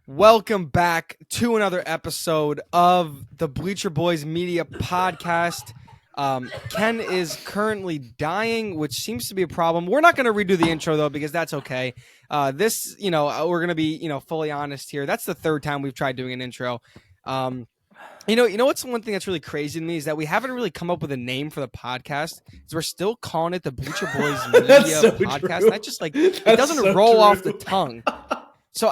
Welcome back to another episode of the Bleacher Boys Media Podcast. Ken is currently dying, which seems to be a problem. We're not going to redo the intro, though, because that's okay. We're going to be, fully honest here. That's the third time we've tried doing an intro. What's one thing that's really crazy to me is that we haven't really come up with a name for the podcast. We're still calling it the Bleacher Boys Media Podcast. True. That just it doesn't roll off the tongue. So,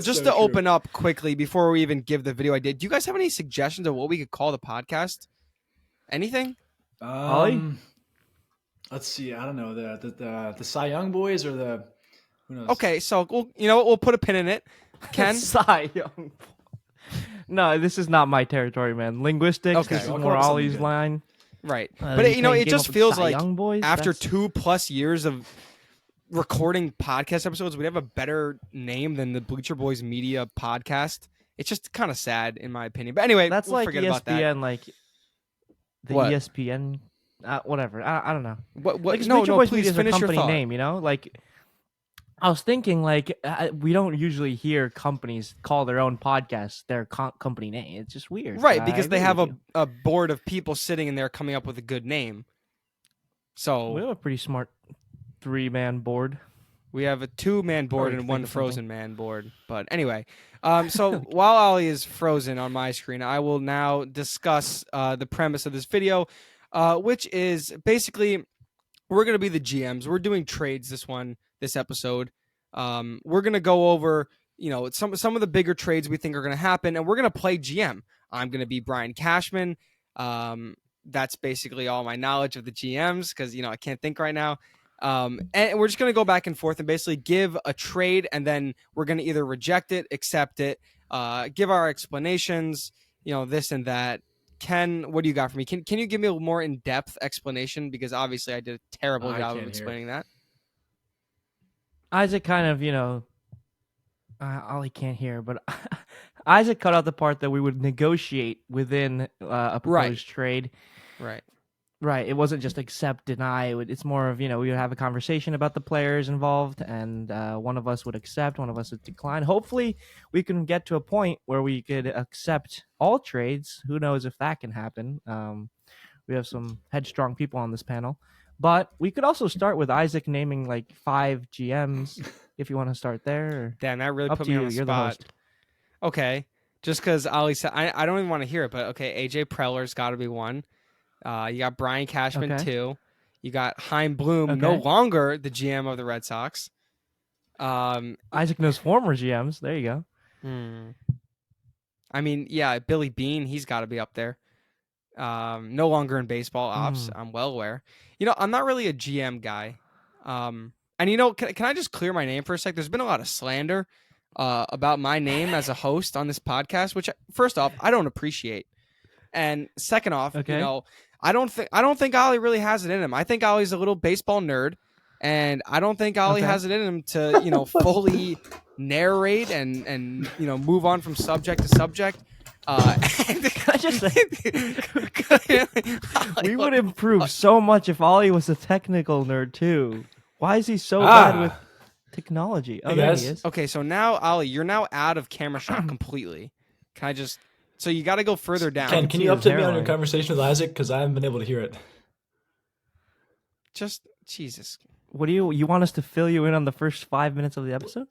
just to open up quickly before we even give the video idea, do you guys have any suggestions of what we could call the podcast? Anything? Let's see. I don't know the Cy Young boys or the who knows. Okay, so we'll put a pin in it. Ken, Cy Young. No, this is not my territory, man. Linguistics. Okay. This is more Ollie's line. Right, but it just feels like boys, after 2+ years of recording podcast episodes, we'd have a better name than the Bleacher Boys Media Podcast. It's just kind of sad, in my opinion. But anyway, that's we'll like forget ESPN, about that. like the What? ESPN, whatever. I don't know. What? Like, No, Bleacher Boys please Media is a finish your company thought. name. Like I was thinking, we don't usually hear companies call their own podcast their company name. It's just weird, Right? Because they have a a board of people sitting in there coming up with a good name. So we have a pretty smart 3-man board. we have a 2-man board Probably and one think of frozen man board. But anyway, so while Ollie is frozen on my screen, I will now discuss the premise of this video, which is basically we're going to be the GMs. We're doing trades this episode. We're going to go over, some of the bigger trades we think are going to happen, and we're going to play GM. I'm going to be Brian Cashman. That's basically all my knowledge of the GMs because, I can't think right now. And we're just going to go back and forth and basically give a trade, and then we're going to either reject it, accept it, give our explanations, this and that. Ken, what do you got for me? Can you give me a more in-depth explanation? Because obviously I did a terrible job of explaining that. Isaac kind of, Ollie can't hear, but Isaac cut out the part that we would negotiate within a proposed trade. Right. It wasn't just accept, deny. It's more of, we would have a conversation about the players involved, and one of us would accept, one of us would decline. Hopefully, we can get to a point where we could accept all trades. Who knows if that can happen? We have some headstrong people on this panel. But we could also start with Isaac naming like 5 GMs if you want to start there. Or... Damn, that really Up put to me you. on the You're the spot. host. Okay. Just because Ollie said, I don't even want to hear it, but okay, AJ Preller's got to be one. You got Brian Cashman, Okay. 2. You got Chaim Bloom, Okay. no longer the GM of the Red Sox. Isaac knows former GMs. There you go. I mean, yeah, Billy Beane, he's got to be up there. No longer in baseball ops, I'm well aware. I'm not really a GM guy. And can I just clear my name for a sec? There's been a lot of slander about my name as a host on this podcast, which first off, I don't appreciate. And second off, Okay. I don't think Ollie really has it in him. I think Ollie's a little baseball nerd, and I don't think Ollie has it in him to, fully narrate and move on from subject to subject. Can I just say, we would improve so much if Ollie was a technical nerd too. Why is he so bad with technology? Oh, there he is. Okay, so now Ollie, you're now out of camera shot completely. Can I just? So you got to go further down. Ken, can you update me on your conversation with Isaac because I haven't been able to hear it. Just Jesus. What do you want us to fill you in on the first 5 minutes of the episode?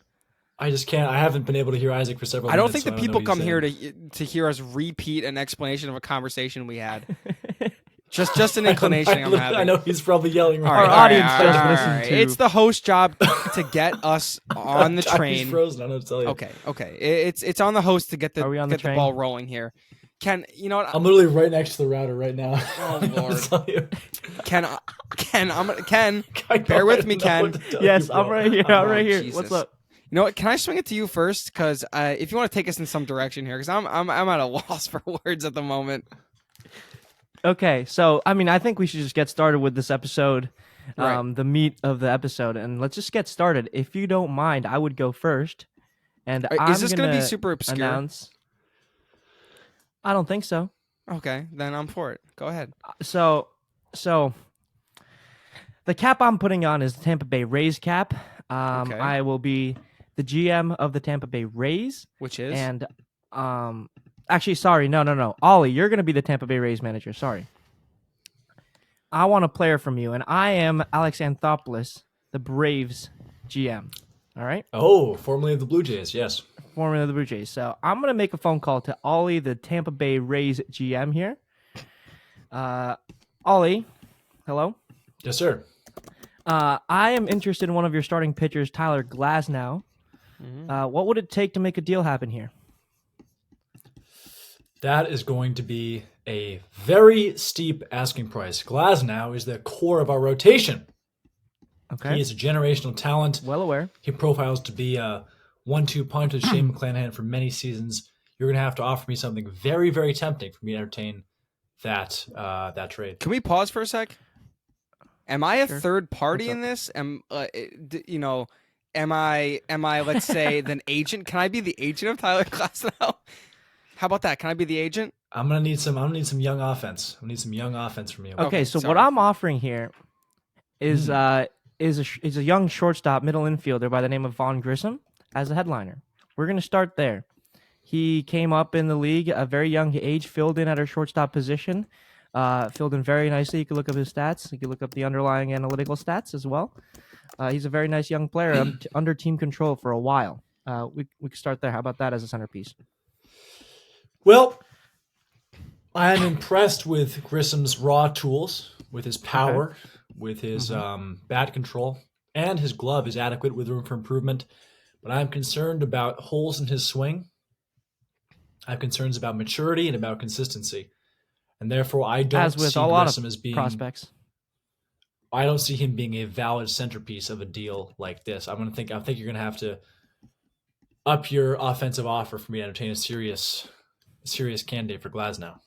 I just can't. I haven't been able to hear Isaac for several. I don't minutes, think the so people know come what here he's to hear us repeat an explanation of a conversation we had. Just an inclination I'm having. I know he's probably yelling. All Right right, now. Our audience all right, just all right, listened all right. to- It's the host job to get us on the He's train. frozen. I don't know what to tell you. Okay. It's on the host to get Are we on the the train? ball rolling here. Ken, you know what? I'm literally right next to the router right now. Oh, Lord. I'll tell you. Ken, bear with me, Ken. Yes, I'm right here. I'm right here. Jesus. What's up? You know what? Can I swing it to you first? Because if you want to take us in some direction here, because I'm at a loss for words at the moment. Okay, so I think we should just get started with this episode, Right. the meat of the episode, and let's just get started. If you don't mind, I would go first, and Is this going to be super obscure? announce. I don't think so. Okay, then I'm for it. Go ahead. So the cap I'm putting on is the Tampa Bay Rays cap. Okay. I will be the GM of the Tampa Bay Rays. Which is? And actually, sorry, no. Ollie, you're going to be the Tampa Bay Rays manager. Sorry. I want a player from you, and I am Alex Anthopoulos, the Braves GM. All right? Oh, formerly of the Blue Jays, yes. Formerly of the Blue Jays. So I'm going to make a phone call to Ollie, the Tampa Bay Rays GM here. Ollie, hello? Yes, sir. I am interested in one of your starting pitchers, Tyler Glasnow. What would it take to make a deal happen here? That is going to be a very steep asking price. Glasnow is the core of our rotation. Okay. He is a generational talent. Well aware. He profiles to be a 1-2 punch with Shane McClanahan for many seasons. You're going to have to offer me something very, very tempting for me to entertain that trade. Can we pause for a sec? Am I a Sure. third party in this? Am I let's say an agent? Can I be the agent of Tyler Glasnow? How about that? Can I be the agent? I'm gonna need some young offense. I need some young offense from you. Okay, so sorry. what I'm offering here is a young shortstop, middle infielder by the name of Vaughn Grissom as a headliner. We're going to start there. He came up in the league at a very young age, filled in at our shortstop position, filled in very nicely. You can look up his stats. You can look up the underlying analytical stats as well. He's a very nice young player under team control for a while. We can start there. How about that as a centerpiece? Well, I am impressed with Grissom's raw tools, with his power, with his bat control, and his glove is adequate with room for improvement. But I'm concerned about holes in his swing. I have concerns about maturity and about consistency. And therefore, I don't As with see a lot Grissom of as being prospects. I don't see him being a valid centerpiece of a deal like this. I think you're going to have to up your offensive offer for me to entertain a serious candidate for Glasnow.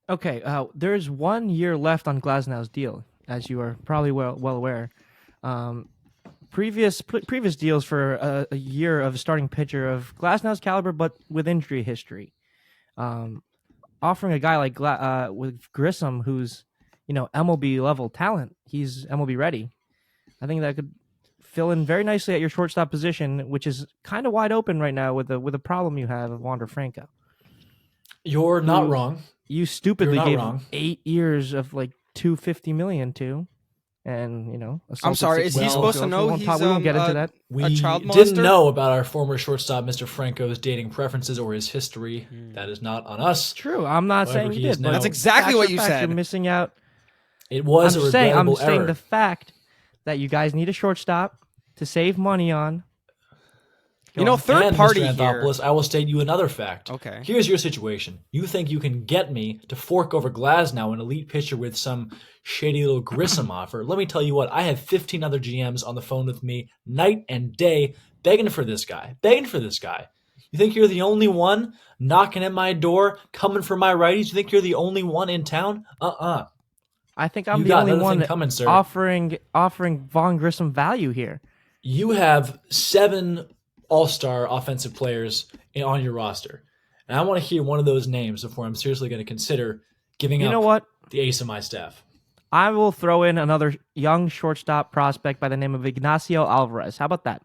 Okay, there's 1 year left on Glasnow's deal, as you are probably well aware. Previous deals for a year of starting pitcher of Glasnow's caliber, but with injury history. Offering a guy like with Grissom, who's MLB level talent, he's MLB ready. I think that could fill in very nicely at your shortstop position, which is kind of wide open right now with the problem you have of Wander Franco. You're not wrong. You stupidly You're not gave wrong. 8 years of like $250 million to, and I'm sorry. Is he supposed to know he's we won't get into that. We child didn't molester? know about our former shortstop, Mr. Franco's dating preferences or his history. That is not on us. True, I'm not However, saying he you is did. now- but That's exactly facts what are you facts. said. You're missing out. It was a I'm regrettable saying error. the fact that you guys need a shortstop to save money on. Third And party Mr. here. Anthopoulos, I will state you another fact. Okay. Here's your situation. You think you can get me to fork over Glasnow, an elite pitcher with some shady little Grissom offer. Let me tell you what, I have 15 other GMs on the phone with me night and day begging for this guy. You think you're the only one knocking at my door, coming for my righties? You think you're the only one in town? I think I'm You the got only another one thing coming, sir. offering Vaughn Grissom value here. You have 7 all-star offensive players on your roster. And I want to hear one of those names before I'm seriously going to consider giving up the ace of my staff. I will throw in another young shortstop prospect by the name of Ignacio Alvarez. How about that?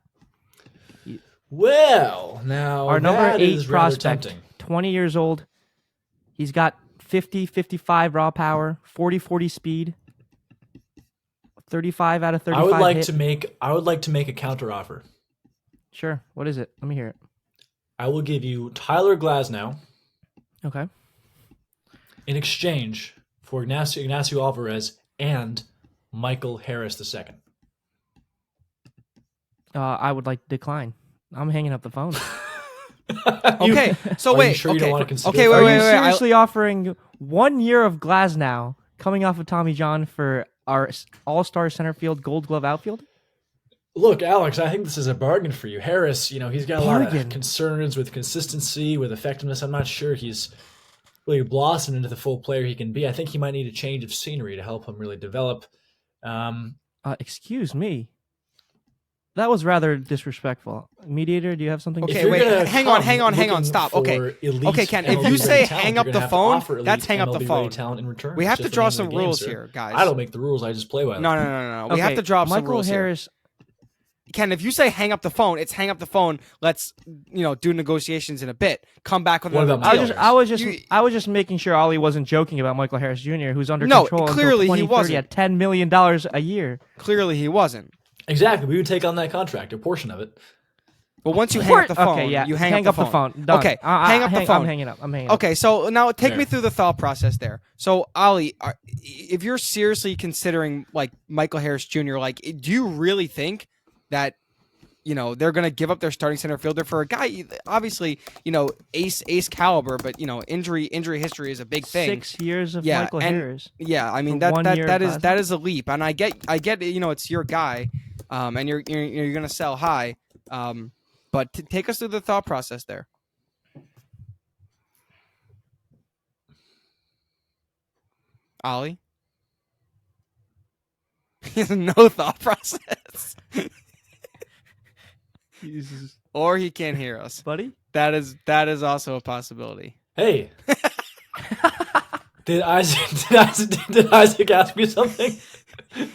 Well, now Our number that 8 is rather prospect, tempting. 20 years old. He's got 50-55 raw power, 40-40 speed, 35 out of 35 I would like hit. to make a counter offer. Sure. What is it? Let me hear it. I will give you Tyler Glasnow Okay. in exchange for Ignacio Alvarez and Michael Harris II. I would like to decline. I'm hanging up the phone. Okay. So Are wait. you sure you okay. don't want to consider Okay. that? Wait. Are Wait. you Wait. seriously offering 1 year of Glasnow coming off of Tommy John for our all-star center field Gold Glove outfield? Look, Alex, I think this is a bargain for you. Harris, he's got a lot Bargain? of concerns with consistency, with effectiveness. I'm not sure he's really blossomed into the full player he can be. I think he might need a change of scenery to help him really develop. Excuse me. That was rather disrespectful. Mediator, do you have something? Okay, If you're wait, gonna hang on, come hang on, looking stop. for Okay. elite Okay, Ken, if MLB you say talent, hang you're up gonna the have to phone, offer elite that's hang up the MLB phone. talent in return. We have It's to just the draw name of some the game, rules sir. here, guys. I don't make the rules. I just play by them. No. We Okay, have to draw some Michael rules here. Harris. Ken, if you say hang up the phone, it's hang up the phone. Let's do negotiations in a bit. Come back with another deal. I was just making sure Ollie wasn't joking about Michael Harris Jr., who's under No, control clearly until he 2030 wasn't. at $10 million a year. Clearly he wasn't. Exactly. We would take on that contract, a portion of it. But once you hang up the phone, okay, yeah. you hang up the phone. Done. Okay, hang up the phone. I'm hanging up. Okay, so now take me through the thought process there. So, Ollie, if you're seriously considering like Michael Harris Jr., like, do you really think that they're going to give up their starting center fielder for a guy, obviously, ace caliber, but injury history is a big thing. 6 years of Michael Harris. Yeah, I mean that is a leap, and I get it's your guy, and you're going to sell high, but take us through the thought process there. Ollie, he has no thought process. Jesus. Or he can't hear us, buddy. That is also a possibility. Hey, did Isaac ask me something?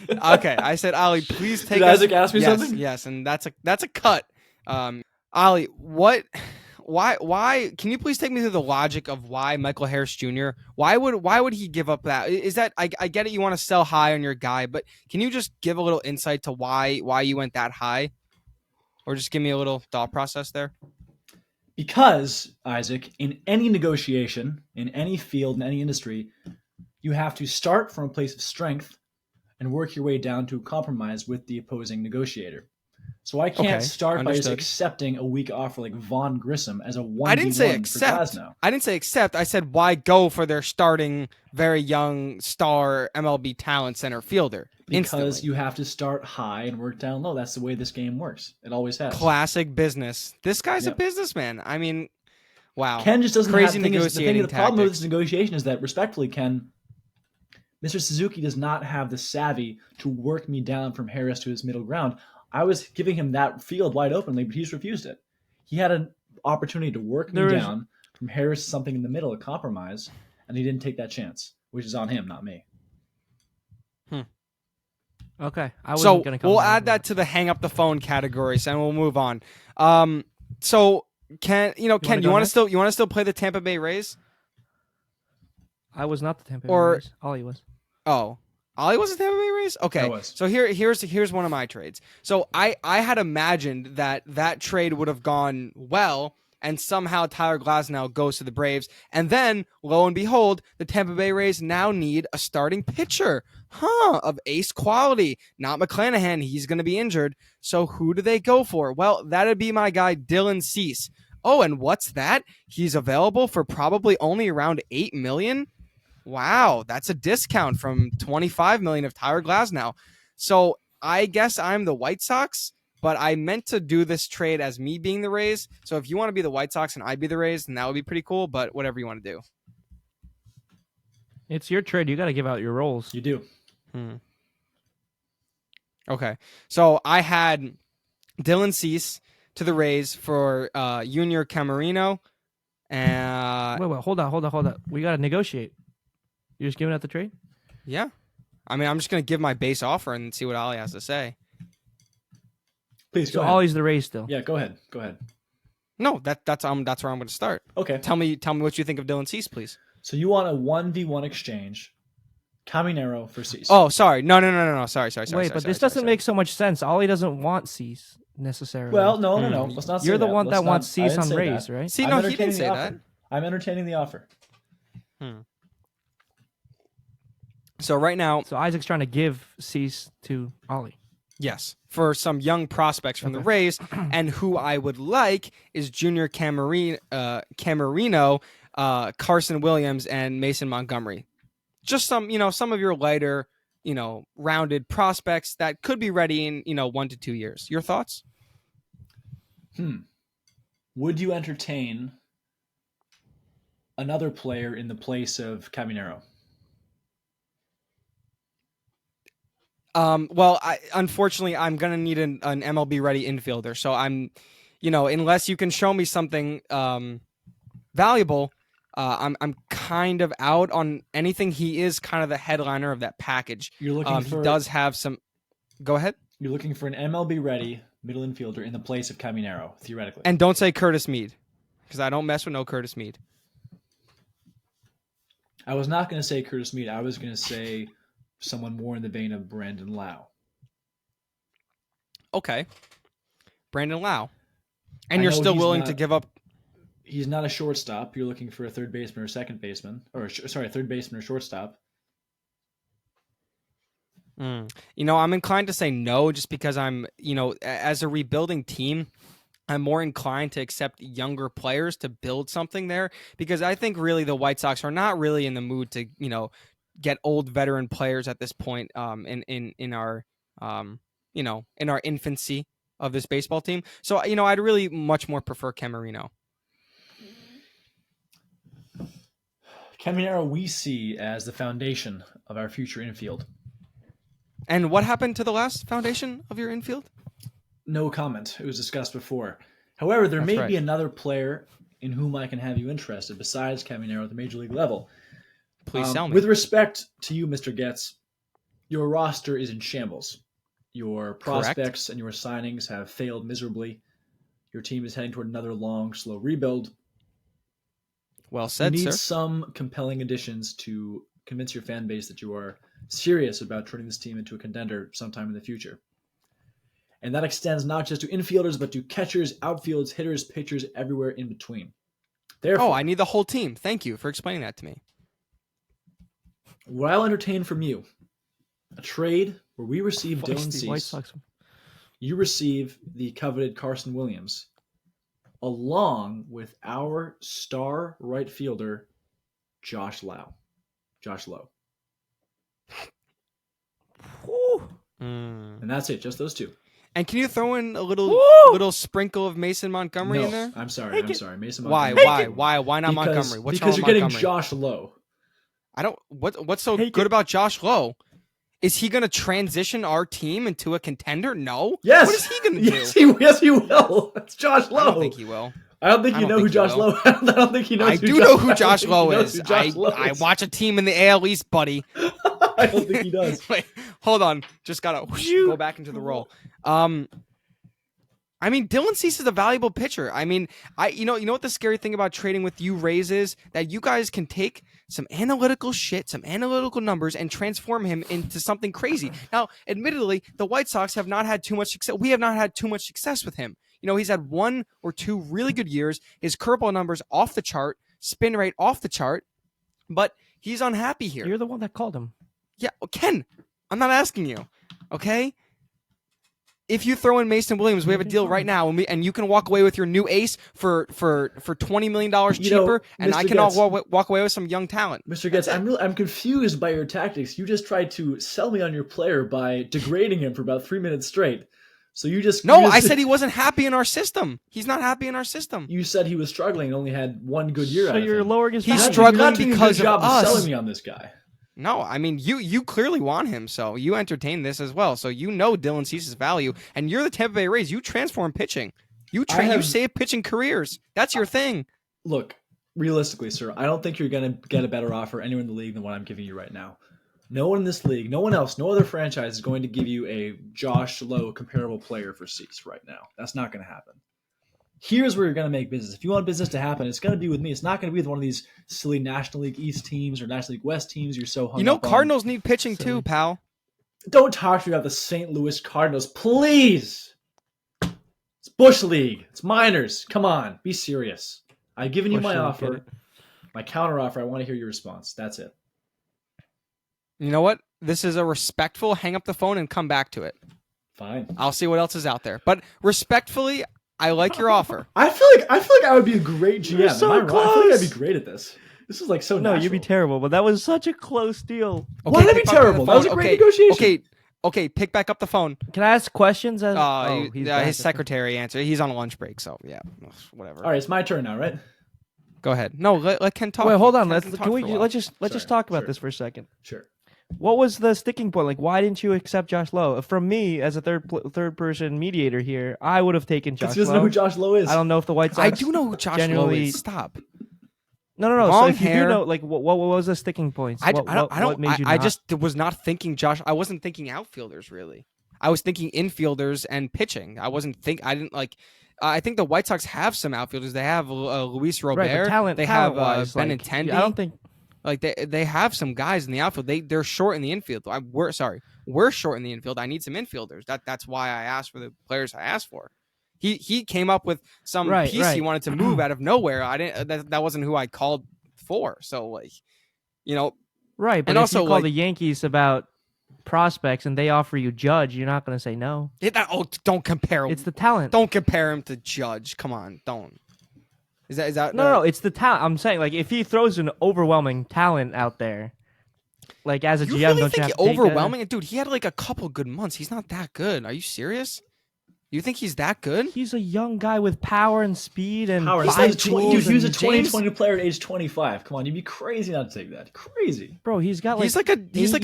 Okay, I said, Ollie, please take. Did Isaac ask me something? Yes, and that's a cut. Ollie, why? Can you please take me through the logic of why Michael Harris Jr. Why would he give up that? Is that I get it? You want to sell high on your guy, but can you just give a little insight to why you went that high? Or just give me a little thought process there. Because, Isaac, in any negotiation, in any field, in any industry, you have to start from a place of strength and work your way down to a compromise with the opposing negotiator. So I can't start by just accepting a weak offer like Vaughn Grissom as a 1v1 I didn't say for Glasnow. I didn't say accept. I said why go for their starting, very young star MLB talent center fielder. Because instantly. you have to start high and work down low. That's the way this game works. It always has. Classic business. This guy's a businessman. I mean, wow. Ken just doesn't Crazy have the problem with this tactics. negotiation is that, respectfully, Ken, Mr. Suzuki does not have the savvy to work me down from Harris to his middle ground. I was giving him that field wide openly, but he's refused it. He had an opportunity to work me down from Harris to something in the middle, a compromise, and he didn't take that chance, which is on him, not me. Okay, so we'll add that to the hang up the phone categories, and we'll move on. So Ken, you want to still play the Tampa Bay Rays? I was not the Tampa Bay Rays. Ollie was. Oh, Ollie was the Tampa Bay Rays? Okay. So here's one of my trades. So I had imagined that trade would have gone well, and somehow Tyler Glasnow goes to the Braves, and then lo and behold, the Tampa Bay Rays now need a starting pitcher, of ace quality. Not McClanahan, he's going to be injured. So who do they go for? Well, that'd be my guy Dylan Cease. Oh, and what's that? He's available for probably only around $8 million. Wow, that's a discount from $25 million of Tyler Glasnow. So I guess I'm the White Sox, but I meant to do this trade as me being the Rays. So if you want to be the White Sox and I be the Rays, then that would be pretty cool. But whatever you want to do. It's your trade. You got to give out your roles. You do. Okay, so I had Dylan Cease to the Rays for Junior Camarino. And wait, hold on. We got to negotiate. You're just giving out the trade? Yeah. I mean, I'm just going to give my base offer and see what Ollie has to say. Please go so ahead. Ollie's the Rays still. Yeah, go ahead. No, that's where I'm going to start. Okay. Tell me what you think of Dylan Cease, please. So you want a 1v1 exchange, Caminero for Cease. Oh, sorry. No. Sorry. Wait, but this doesn't make so much sense. Ollie doesn't want Cease necessarily. Well, no. Let's not say You're the that. one that wants Cease on say Rays, that. right? See, no, he didn't say that. I'm entertaining the offer. So right now... So Isaac's trying to give Cease to Ollie. Yes, for some young prospects from the Rays, and who I would like is Junior Camarino, Carson Williams, and Mason Montgomery. Just some of your lighter, rounded prospects that could be ready in 1 to 2 years. Your thoughts? Would you entertain another player in the place of Caminero? Well, unfortunately, I'm gonna need an MLB ready infielder. So I'm, unless you can show me something valuable, I'm kind of out on anything. He is kind of the headliner of that package. You're looking for. He does have some. Go ahead. You're looking for an MLB ready middle infielder in the place of Caminero, theoretically. And don't say Curtis Mead, because I don't mess with no Curtis Mead. I was not going to say Curtis Mead. I was going to say someone more in the vein of Brandon Lau. Okay. Brandon Lau. And you're still willing to give up... He's not a shortstop. You're looking for a third baseman or second baseman. Or, sorry, a third baseman or shortstop. I'm inclined to say no just because I'm, as a rebuilding team, I'm more inclined to accept younger players to build something there because I think really the White Sox are not really in the mood to, get old veteran players at this point in our in our infancy of this baseball team. So, I'd really much more prefer Camarino. Caminero we see as the foundation of our future infield. And what happened to the last foundation of your infield? No comment. It was discussed before. However, there may be another player in whom I can have you interested besides Caminero at the major league level. Please tell me. With respect to you, Mr. Getz, your roster is in shambles. Your prospects and your signings have failed miserably. Your team is heading toward another long, slow rebuild. Well said, sir. You need some compelling additions to convince your fan base that you are serious about turning this team into a contender sometime in the future. And that extends not just to infielders, but to catchers, outfields, hitters, pitchers, everywhere in between. Therefore, I need the whole team. Thank you for explaining that to me. What I'll entertain from you, a trade where we receive Dylan Cease, you receive the coveted Carson Williams, along with our star right fielder, Josh Lowe. And that's it, just those two. And can you throw in a little sprinkle of Mason Montgomery in there? I'm sorry. Mason Montgomery. Why not Montgomery? What's because wrong you're with getting Josh Lowe. I don't. What's so good about Josh Lowe? Is he going to transition our team into a contender? No. Yes. What is he going to do? Yes, he will. It's Josh Lowe. I don't think he will. I don't think you know who Josh Lowe is. I don't think he knows. I do know who Josh Lowe is. I watch a team in the AL East, buddy. I don't think he does. Wait, hold on. Just gotta go back into the role. I mean, Dylan Cease is a valuable pitcher. I mean, you know what the scary thing about trading with you Rays is? That you guys can take some analytical shit, some analytical numbers, and transform him into something crazy. Now, admittedly, the White Sox have not had too much success. We have not had too much success with him. He's had 1 or 2 really good years. His curveball numbers off the chart, spin rate off the chart, but he's unhappy here. You're the one that called him. Yeah, Ken, I'm not asking you, okay? If you throw in Mason Williams, we have a deal right now, and you can walk away with your new ace for $20 million cheaper, and I can walk away with some young talent. Mr. Getz, I'm confused by your tactics. You just tried to sell me on your player by degrading him for about 3 minutes straight. So I said he wasn't happy in our system. He's not happy in our system. You said he was struggling and only had 1 good year out of him. So you're lowering his. He's struggling because of us. Selling me on this guy. No, I mean, you clearly want him, so you entertain this as well. So you know Dylan Cease's value, and you're the Tampa Bay Rays. You transform pitching. You save pitching careers. That's your thing. Look, realistically, sir, I don't think you're going to get a better offer anywhere in the league than what I'm giving you right now. No one in this league, no one else, no other franchise is going to give you a Josh Lowe comparable player for Cease right now. That's not going to happen. Here's where you're going to make business. If you want business to happen, it's going to be with me. It's not going to be with one of these silly National League East teams or National League West teams you're so hung up on. Cardinals need pitching too, pal. Don't talk to me about the St. Louis Cardinals, please. It's Bush League. It's minors. Come on, be serious. I've given you my offer, my counter offer. I want to hear your response. That's it. You know what? This is a respectful hang up the phone and come back to it. Fine. I'll see what else is out there. But respectfully, I like your offer. I feel like I would be a great GM. So Am I wrong? I feel like I'd be great at this. This is like so natural. No, you'd be terrible, but that was such a close deal. Okay, why would that be terrible? That was a great negotiation. Okay, pick back up the phone. Can I ask questions? His secretary answered. He's on a lunch break, so yeah, whatever. All right, it's my turn now, right? Go ahead. No, let Ken talk. Wait, hold on. Let's just talk about this for a second. Sure. What was the sticking point? Like, why didn't you accept Josh Lowe? From me, as a third person mediator here, I would have taken Josh Lowe. He doesn't know who Josh Lowe is. I don't know if the White Sox. I do know who Josh Lowe is. Stop. No. Long so if hair. you do know, like, what was the sticking points? I just was not thinking Josh. I wasn't thinking outfielders really. I was thinking infielders and pitching. I didn't like. I think the White Sox have some outfielders. They have Luis Robert. Right, they have talent-wise, Benintendi. I don't think like they have some guys in the outfield. They're short in the infield. We're short in the infield. I need some infielders. That's why I asked for the players I asked for. He came up with some piece he wanted to move out of nowhere. I didn't. That wasn't who I called for. So like, right. But and if also you call like, the Yankees about prospects and they offer you Judge, you're not going to say no. Don't compare him. It's the talent. Don't compare him to Judge. Come on, don't. Is that no? It's the talent. I'm saying like if he throws an overwhelming talent out there, like as a you GM, really don't think you have to overwhelming? Dude, he had like a couple good months. He's not that good. Are you serious? You think he's that good? He's a young guy with power and speed and power. five Dude, he was a tools. 2020 player at age 25. Come on, you'd be crazy not to take that. Crazy. Bro, he's got like he's like a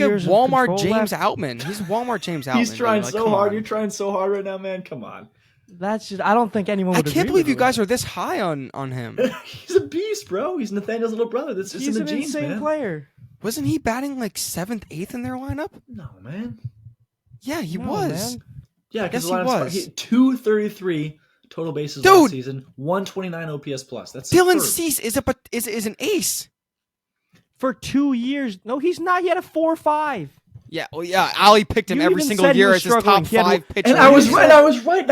Walmart James Outman. He's Walmart James Outman. He's trying like, so hard. You're trying so hard right now, man. Come on. That's just. I don't think anyone would. I can't believe you guys are this high on him. He's a beast, bro. He's Nathaniel's little brother. That's just He's in the an genes, insane man. player. Wasn't he batting like 7th, 8th in their lineup? No, man. Yeah, he was. Man. Yeah, Yes, because he was. He 233 total bases last season, 129 OPS plus. That's Dylan superb. Cease is an ace. For 2 years. No, he's not. He had a 4.5. Yeah, well, yeah. Ali picked him You every even single said he year was as his top struggling. He had 5 pitcher. And I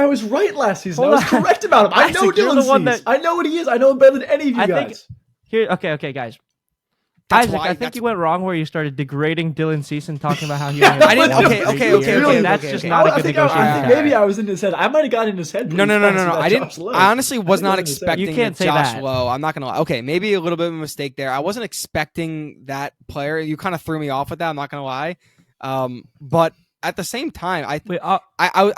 was right last season. I was correct about him. I know Isaac, you're Dylan the one Cease. that- I know what he is. I know him better than any of you I guys. think here. Okay, guys. That's Isaac, why- I think that's- you went wrong where you started degrading Dylan Cease and talking about how he. Yeah, only I didn't- had okay, one okay, year. okay, That's okay, just okay. not a I good think negotiation. maybe I was in his head. I might have gotten in his head. No. I didn't. Josh Lowe. I honestly was I think not I was in his head. expecting You can't that say Josh that. Lowe. I'm not gonna lie. Okay, maybe a little bit of a mistake there. I wasn't expecting that player. You kind of threw me off with that. I'm not gonna lie. But at the same time, I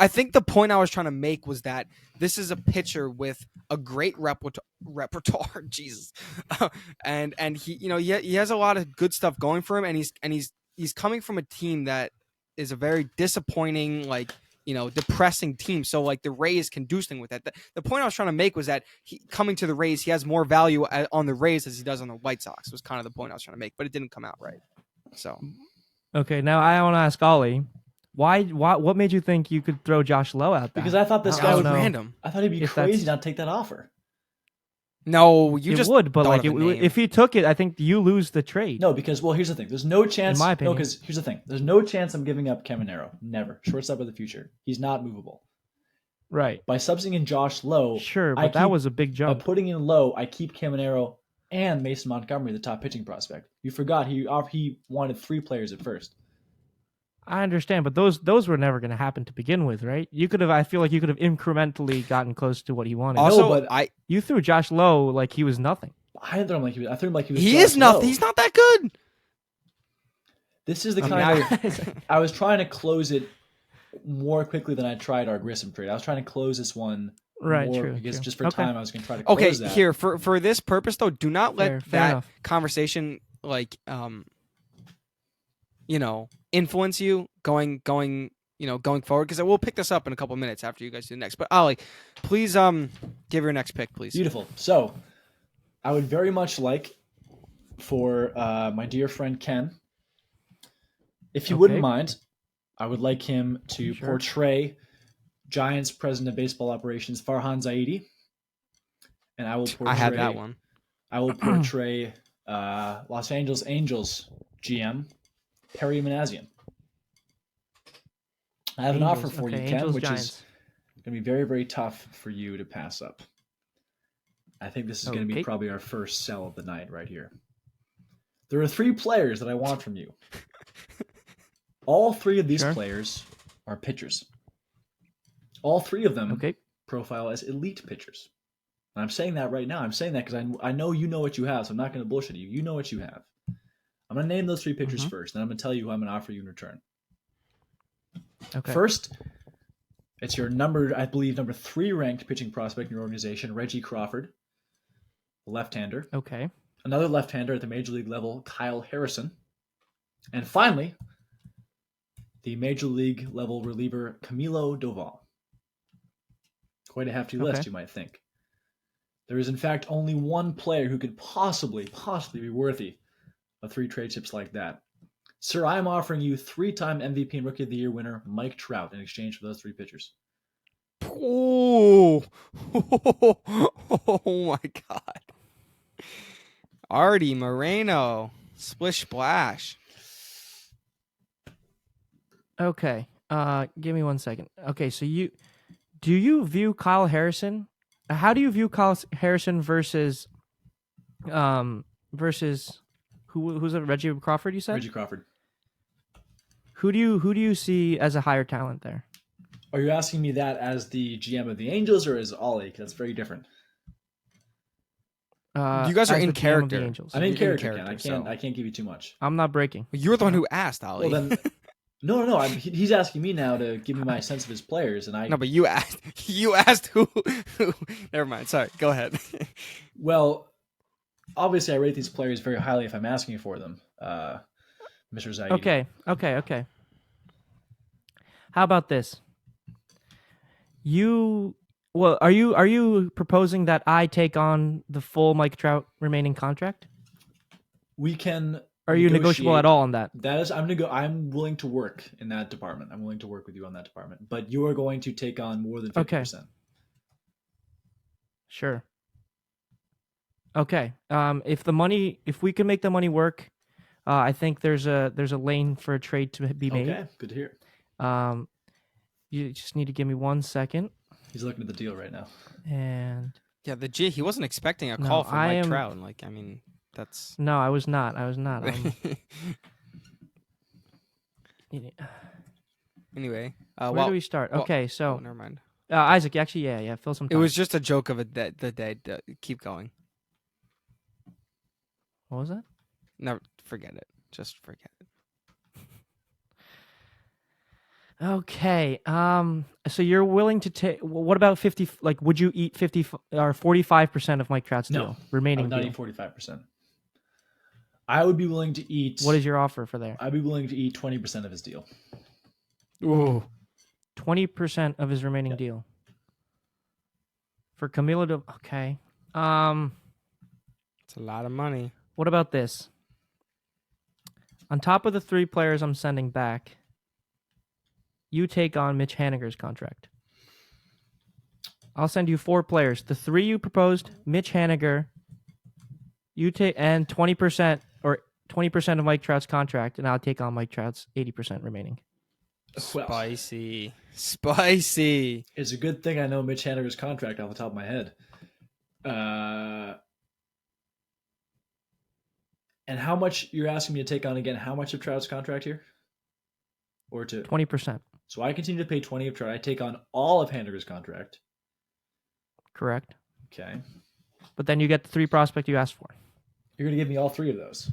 think the point I was trying to make was that this is a pitcher with a great repertoire. Jesus, and he he has a lot of good stuff going for him, and he's coming from a team that is a very disappointing, like, depressing team. So like the Rays can do something with that. The point I was trying to make was that coming to the Rays, he has more value on the Rays as he does on the White Sox. Was kind of the point I was trying to make, but it didn't come out right. So Okay, now I want to ask Ollie, why? What made you think you could throw Josh Lowe out there? Because I thought this that guy was would random. I thought he'd be If crazy that's- not to take that offer. No, you it just would, but thought like of a name. if he took it, I think you lose the trade. No, because here's the thing. There's no chance. In my opinion. No, because here's the thing. There's no chance I'm giving up Caminero. Never. Shortstop of the future. He's not movable. Right. By substituting in Josh Lowe, Sure, but that was a big by jump. putting in Lowe, I keep Caminero and Mason Montgomery the top pitching prospect. You forgot he wanted 3 players at first. I understand, but those were never going to happen to begin with, right? You could have. I feel like you could have incrementally gotten close to what he wanted. Also, No, but You threw Josh Lowe like he was nothing. I didn't throw him like he was. I threw him like he was. he Josh is nothing. Lowe. He's not that good. This is the I mean, kind of. I was trying to close it more quickly than I tried our Grissom trade. I was trying to close this one. Right, more true, because true. just for Okay. time, I was going to try to close Okay, that. here for this purpose though, do not let Fair that enough. conversation like influence you going forward, because we'll pick this up in a couple minutes after you guys do the next. But Ollie, please give your next pick, please. Beautiful. So, I would very much like for my dear friend Ken, if you wouldn't Okay. mind, I would like him to Sure. portray Giants President of Baseball Operations Farhan Zaidi, and I will portray. I have that one. I will portray Los Angeles Angels GM Perry Manassian. I have an offer Angels, for okay, you, Ken, Angels, which is Giants. going to be very, very tough for you to pass up. I think this is going to be Okay. probably our first sell of the night right here. There are 3 players that I want from you. All 3 of these Sure. players are pitchers. All 3 of them Okay. profile as elite pitchers. And I'm saying that right now. I'm saying that because I know you know what you have, so I'm not going to bullshit you. You know what you have. I'm going to name those 3 pitchers Mhm. first, then I'm going to tell you who I'm going to offer you in return. Okay. First, it's your I believe, number 3 ranked pitching prospect in your organization, Reggie Crawford, a left-hander. Okay. Another left-hander at the major league level, Kyle Harrison. And finally, the major league level reliever, Camilo Doval. Quite a hefty list, Okay. you might think. There is, in fact, only one player who could possibly be worthy of 3 trade chips like that. Sir, I am offering you 3-time MVP and Rookie of the Year winner Mike Trout in exchange for those 3 pitchers. Oh, oh my God. Artie Moreno. Splish splash. Okay. Give me 1 second. Okay, so do you view Kyle Harrison? How do you view Kyle Harrison versus who's it? Reggie Crawford? You said Reggie Crawford. Who do you see as a higher talent there? Are you asking me that as the GM of the Angels or as Ollie? That's very different. You guys are in character. I'm in character, Ken. I so. can't give you too much. I'm not breaking. You're the one who asked, Ollie. Well, then, no. He's asking me now to give me my sense of his players, and I. No, but you asked. You asked who. Never mind. Sorry. Go ahead. Well, obviously, I rate these players very highly if I'm asking for them, Mr. Zaidi. Okay. How about this? Are you proposing that I take on the full Mike Trout remaining contract? We can. Are you negotiable at all on that? That is, I'm willing to work in that department. I'm willing to work with you on that department, but you are going to take on more than 50%. Okay. Sure. Okay. If we can make the money work, I think there's a lane for a trade to be made. Okay, good to hear. You just need to give me 1 second. He's looking at the deal right now. And yeah, he wasn't expecting a call from Mike Trout. Like, I mean, that's no, I was not. Anyway, where do we start? Okay, so never mind. Isaac, actually, yeah, fill some time. It was just a joke of the day. Keep going. What was that? No, forget it. Just forget it. Okay. So you're willing to take? What about 50? Like, would you eat 50 or 45% of Mike Trout's deal? Remaining. I would not eat 45%. I would be willing to eat. What is your offer for there? I'd be willing to eat 20% of his deal. Ooh. 20% of his remaining deal. For Camilo to okay. It's a lot of money. What about this? On top of the 3 players I'm sending back, you take on Mitch Haniger's contract. I'll send you 4 players. The 3 you proposed, Mitch Haniger, you take, and 20% or 20% of Mike Trout's contract, and I'll take on Mike Trout's 80% remaining. Spicy. It's a good thing I know Mitch Haniger's contract off the top of my head. And how much you're asking me to take on again? How much of Trout's contract here? Or to 20%. So I continue to pay 20 of Trout. I take on all of Haniger's contract. Correct. Okay. But then you get the 3 prospect you asked for. You're going to give me all 3 of those,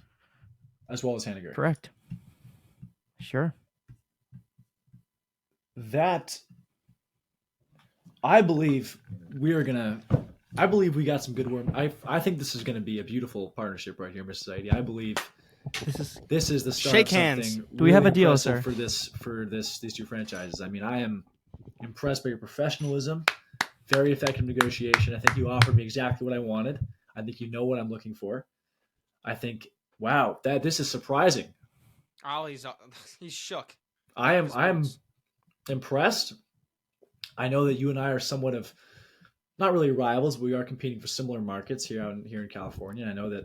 as well as Haniger. Correct. Sure. That I believe we got some good work. I think this is going to be a beautiful partnership right here, Mr. Zaidi. I believe this is the start Shake of something hands. Do we have a deal, sir? For these 2 franchises. I mean, I am impressed by your professionalism, very effective negotiation. I think you offered me exactly what I wanted. I think you know what I'm looking for. I think, wow, this is surprising. Ollie's he's shook. I am impressed. I know that you and I are somewhat of not really rivals, but we are competing for similar markets here in California. I know that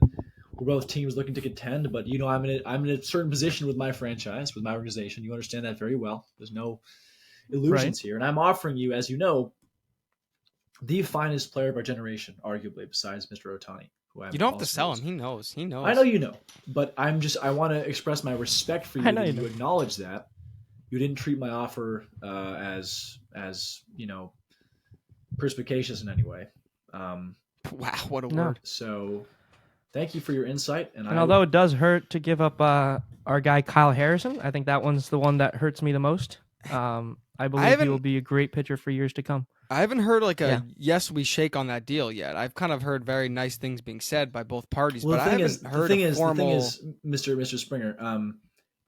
we're both teams looking to contend, but I'm in a certain position with my franchise, with my organization. You understand that very well. There's no illusions here, and I'm offering you, as you know, the finest player of our generation, arguably, besides Mr. Ohtani. You don't have to sell him. He knows. I know you know, but I want to express my respect for you. That you acknowledge that. You didn't treat my offer as perspicacious in any way. Wow, what a word! So, thank you for your insight. And although it does hurt to give up our guy Kyle Harrison, I think that one's the one that hurts me the most. I believe he will be a great pitcher for years to come. I haven't heard yes we shake on that deal yet. I've kind of heard very nice things being said by both parties, but I haven't heard a formal. The thing is, Mr. Springer,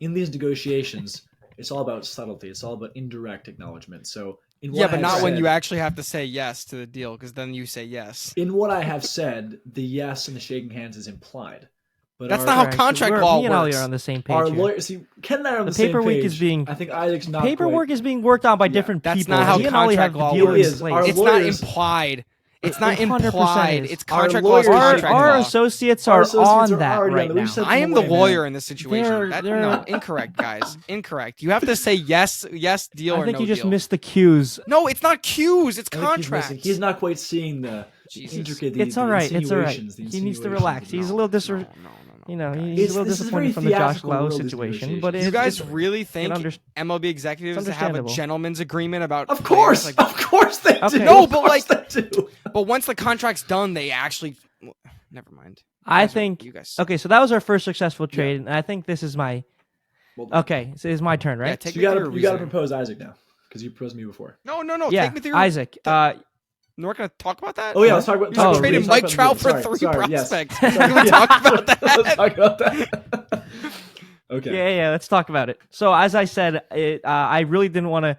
in these negotiations, it's all about subtlety. It's all about indirect acknowledgement. So but not when you actually have to say yes to the deal, because then you say yes. In what I have said, the yes and the shaking hands is implied. But That's not how contract law me and Ollie works. are on the same page. Our here. lawyers, see, Ken and I are on the, The same paperwork page. is being. I think Isaac's not paperwork quite, is being worked on by different That's people. not how Me and Ollie have contract law the deal works. in place. Our It's lawyers- not implied. It's not 100% implied. is. It's Our contract law. Is lawyers- contract Our law. associates Our are associates on are that already on right that. We now. just said- I am the Wait, lawyer man. in this situation. They're- No, incorrect, guys. Incorrect. You have to say yes, deal, or I think no you just deal. missed the cues. No, it's not cues. It's I think he's contracts. missing- He's not quite seeing the Jesus. intricate. It's all right. It's all right. insinuations, the He needs to insinuations relax. of He's it. a little No, he's It's- a little this is disappointed very from the Josh theatrical Lowe world, these situation, but negotiations. You it's, guys really think MLB executives it's have a understandable. gentleman's agreement about? Of course, players? Like, of course they Okay. do. No, Of but course like- they do. but once the contract's done, they actually. Well, never mind. I Guys are- think. you guys. Okay, so that was our first successful trade, and I think this is my. Well, Okay, so it's my turn, Yeah, right? take so me you through gotta your you gotta reasoning. propose Isaac now because you proposed me before. No. Yeah, Take me through. Your, Isaac. We're not gonna talk about that. Oh yeah, let's talk about. You Oh, just traded let's Mike Trout for Sorry, 3 sorry, yes. prospects. Sorry, Can we yeah. talk about that? Let's talk about that. Okay. Yeah, let's talk about it. So as I said, I really didn't want to.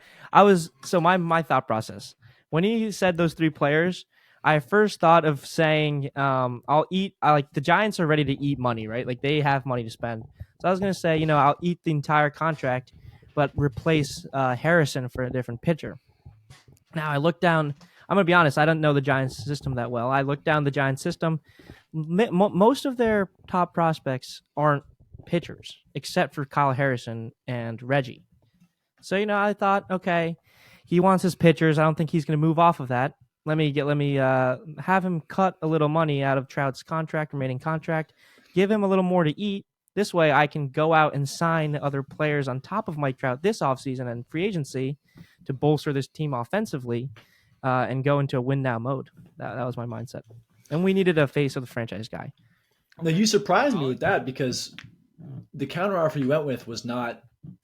My thought process when he said those 3 players, I first thought of saying, I'll eat. Like the Giants are ready to eat money, right? Like they have money to spend. So I was gonna say, I'll eat the entire contract, but replace Harrison for a different pitcher. Now I look down. I'm gonna be honest. I don't know the Giants system that well. I looked down the Giants system. Most of their top prospects aren't pitchers, except for Kyle Harrison and Reggie. So I thought, okay, he wants his pitchers. I don't think he's gonna move off of that. Let me have him cut a little money out of Trout's remaining contract, give him a little more to eat. This way, I can go out and sign other players on top of Mike Trout this offseason and free agency to bolster this team offensively and go into a win-now mode. That was my mindset. And we needed a face of the franchise guy. Now you surprised me with that because the counteroffer you went with was not.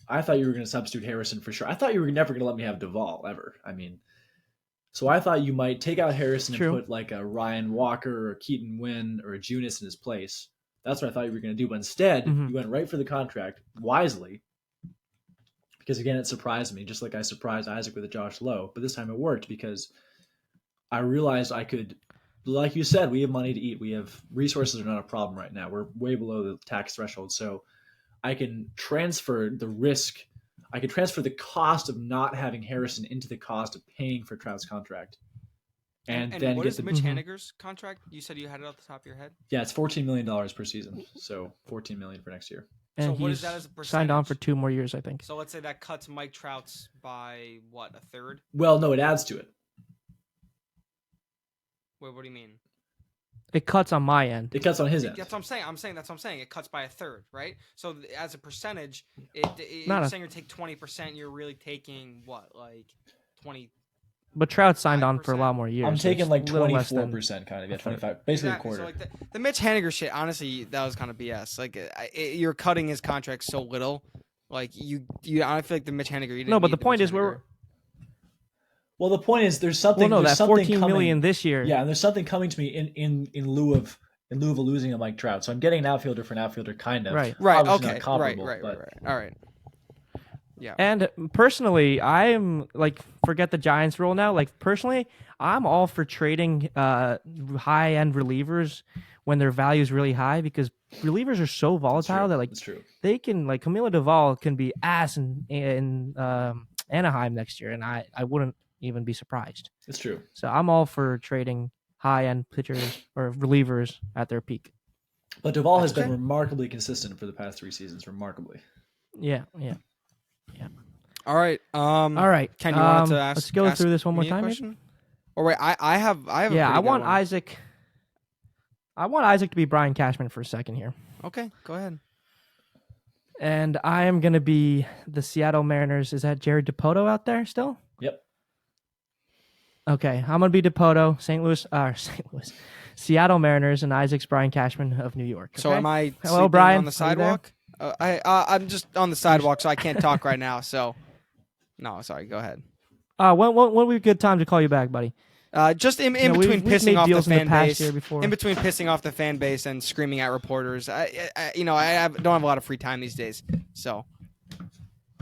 I thought you were going to substitute Harrison for sure. I thought you were never going to let me have Duvall ever. I mean, so I thought you might take out Harrison True. and put like a Ryan Walker or a Keaton Wynn or a Junis in his place. That's what I thought you were going to do. But instead, you went right for the contract wisely. Because again, it surprised me, just like I surprised Isaac with a Josh Lowe. But this time it worked because I realized I could, like you said, we have money to eat. We have resources are not a problem right now. We're way below the tax threshold. So I can transfer the risk. I can transfer the cost of not having Harrison into the cost of paying for Trout's contract. And then what get is the Mitch Haniger's contract? You said you had it off the top of your head. Yeah, it's $14 million per season. So $14 million for next year. And So he's what is that as a signed on for percentage? 2 more years, I think. So let's say that cuts Mike Trout's by what, a third? Well, no, it adds to it. Wait, what do you mean? It cuts on my end. It cuts on his end. That's what I'm saying. That's what I'm saying. It cuts by a third, right? So as a percentage, Not you're a- saying you take 20%. You're really taking what, like 20? But Trout signed on for a 5%. lot more years. I'm so taking it's like a little less than- 24% kind of, yeah, 25, basically Exactly. a So quarter. like the Mitch Haniger shit, honestly, that was kind of BS. Like you're cutting his contract so little. Like I feel like the Mitch Haniger. You didn't No, but need the point Mitch is Haniger. Well, the point is, there's something. Well, no, there's that something 14 coming. million this year. Yeah, and there's something coming to me in lieu of losing a Mike Trout. So I'm getting an outfielder for an outfielder, kind of. Right. Right. Obviously Okay. not comparable, Right. but All right. Yeah. And personally, I am like, forget the Giants rule now. Like personally, I'm all for trading high end relievers when their value is really high because relievers are so volatile that like That's true. they can like Camilo Duvall can be ass in Anaheim next year, and I wouldn't even be surprised. It's true. So I'm all for trading high end pitchers or relievers at their peak. But Duvall has Okay. been remarkably consistent for the past 3 seasons. Remarkably. Yeah. All right. All right. Ken, you wanted to ask? Let's go through this one more me a time. Maybe? question? Or wait, I have. A Yeah, pretty I good want one. Isaac. I want Isaac to be Brian Cashman for a second here. Okay, go ahead. And I am going to be the Seattle Mariners. Is that Jared DePoto out there still? Yep. Okay, I'm going to be DePoto, Seattle Mariners, and Isaac's Brian Cashman of New York. So okay? am I Hello, sleeping Brian. on the Are you there? sidewalk? I'm just on the sidewalk, so I can't talk right now. So, no, sorry. Go ahead. When would be a good time to call you back, buddy? Just in You know, between we've pissing made off the deals in the fan past base, year before. in between pissing off the fan base and screaming at reporters. Don't have a lot of free time these days. So,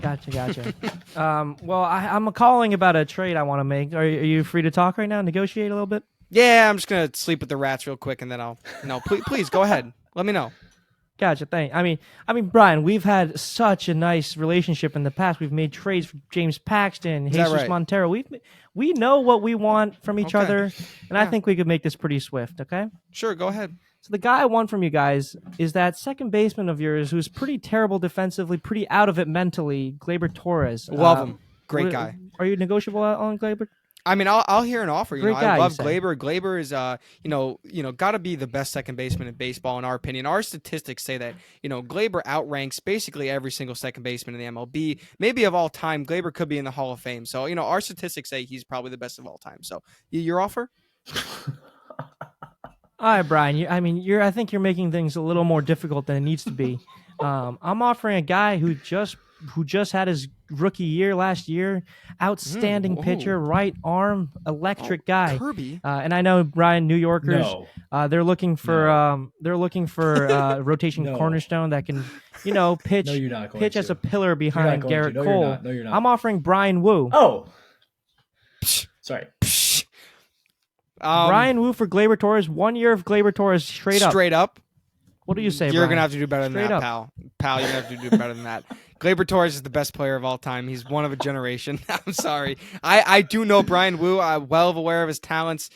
Gotcha. Well, I'm calling about a trade I want to make. Are you free to talk right now? Negotiate a little bit? yeah, I'm just gonna sleep with the rats real quick, and then I'll. No, please go ahead. Let me know. Gotcha. I mean, Brian, we've had such a nice relationship in the past. We've made trades for James Paxton, Jesus right? Montero. We know what we want from each Okay. other, and I think we could make this pretty swift. Okay. Sure, go ahead. So the guy I want from you guys is that second baseman of yours who's pretty terrible defensively, pretty out of it mentally, Gleyber Torres. Love him. Great guy. Are you negotiable on Gleyber? I mean, I'll hear an offer. Great guy, I love you say. Gleyber. Gleyber is, got to be the best second baseman in baseball, in our opinion. Our statistics say that, Gleyber outranks basically every single second baseman in the MLB. Maybe of all time, Gleyber could be in the Hall of Fame. So, our statistics say he's probably the best of all time. So, your offer? All right, Brian. I think you're making things a little more difficult than it needs to be. I'm offering a guy who just had his rookie year last year. Outstanding pitcher, right arm, electric guy. Kirby. And I know, Brian, New Yorkers, they're looking for a rotation cornerstone that can, pitch No, you're not going pitch to. as a pillar behind going Garrett to. No, Cole. you're not. No, you're not. I'm offering Brian Wu. Oh, sorry. Brian Wu for Gleyber Torres. 1 year of Gleyber Torres straight up. What do you say, You're Brian? going to have to do better than Straight that, up. pal. Pal, you're going to have to do better than that. Gleyber Torres is the best player of all time. He's one of a generation. I'm sorry. I do know Brian Wu. I'm well aware of his talents.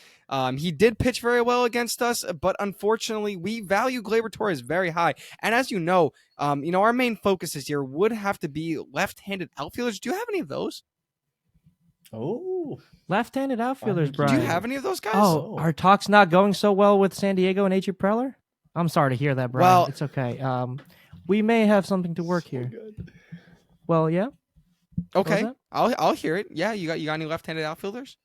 He did pitch very well against us, but unfortunately, we value Gleyber Torres very high. And as you know, our main focus this year would have to be left-handed outfielders. Do you have any of those? Oh. Left-handed outfielders, Do Brian. Do you have any of those guys? Oh, our talk's not going so well with San Diego and AJ Preller? I'm sorry to hear that, Brian. Well- It's okay. We may have something to work here. Well, yeah. Okay, that? I'll hear it. Yeah, you got any left-handed outfielders?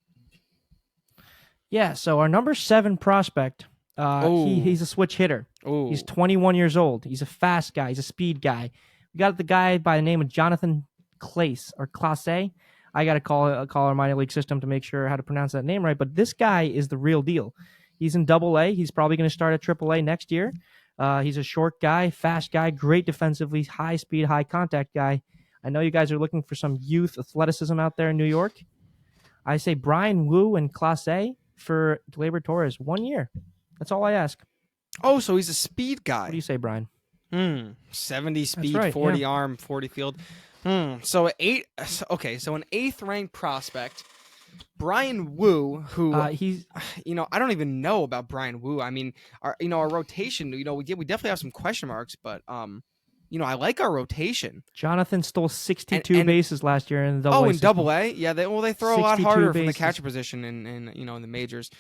Yeah, so our number 7 prospect, he's a switch hitter. Oh, He's 21 years old. He's a fast guy. He's a speed guy. We got the guy by the name of Jonathan Clase, or Clase. I got to call our minor league system to make sure how to pronounce that name right. But this guy is the real deal. He's in Double-A. He's probably going to start at Triple-A next year. He's a short guy, fast guy, great defensively, high speed, high contact guy. I know you guys are looking for some youth athleticism out there in New York. I say Brian Wu and Clase for Gleyber Torres. 1 year. That's all I ask. Oh, so he's a speed What do guy. you say, Brian? 70 speed, right, 40 yeah. arm, 40 field. So an 8th ranked prospect, Brian Wu, who He's I don't even know about Brian Wu. I mean, our rotation, we definitely have some question marks, but I like our rotation. Jonathan stole 62 And- bases last year in Double-A. In system. Double-A, yeah, they throw a lot 62 harder from the bases. catcher position in the majors.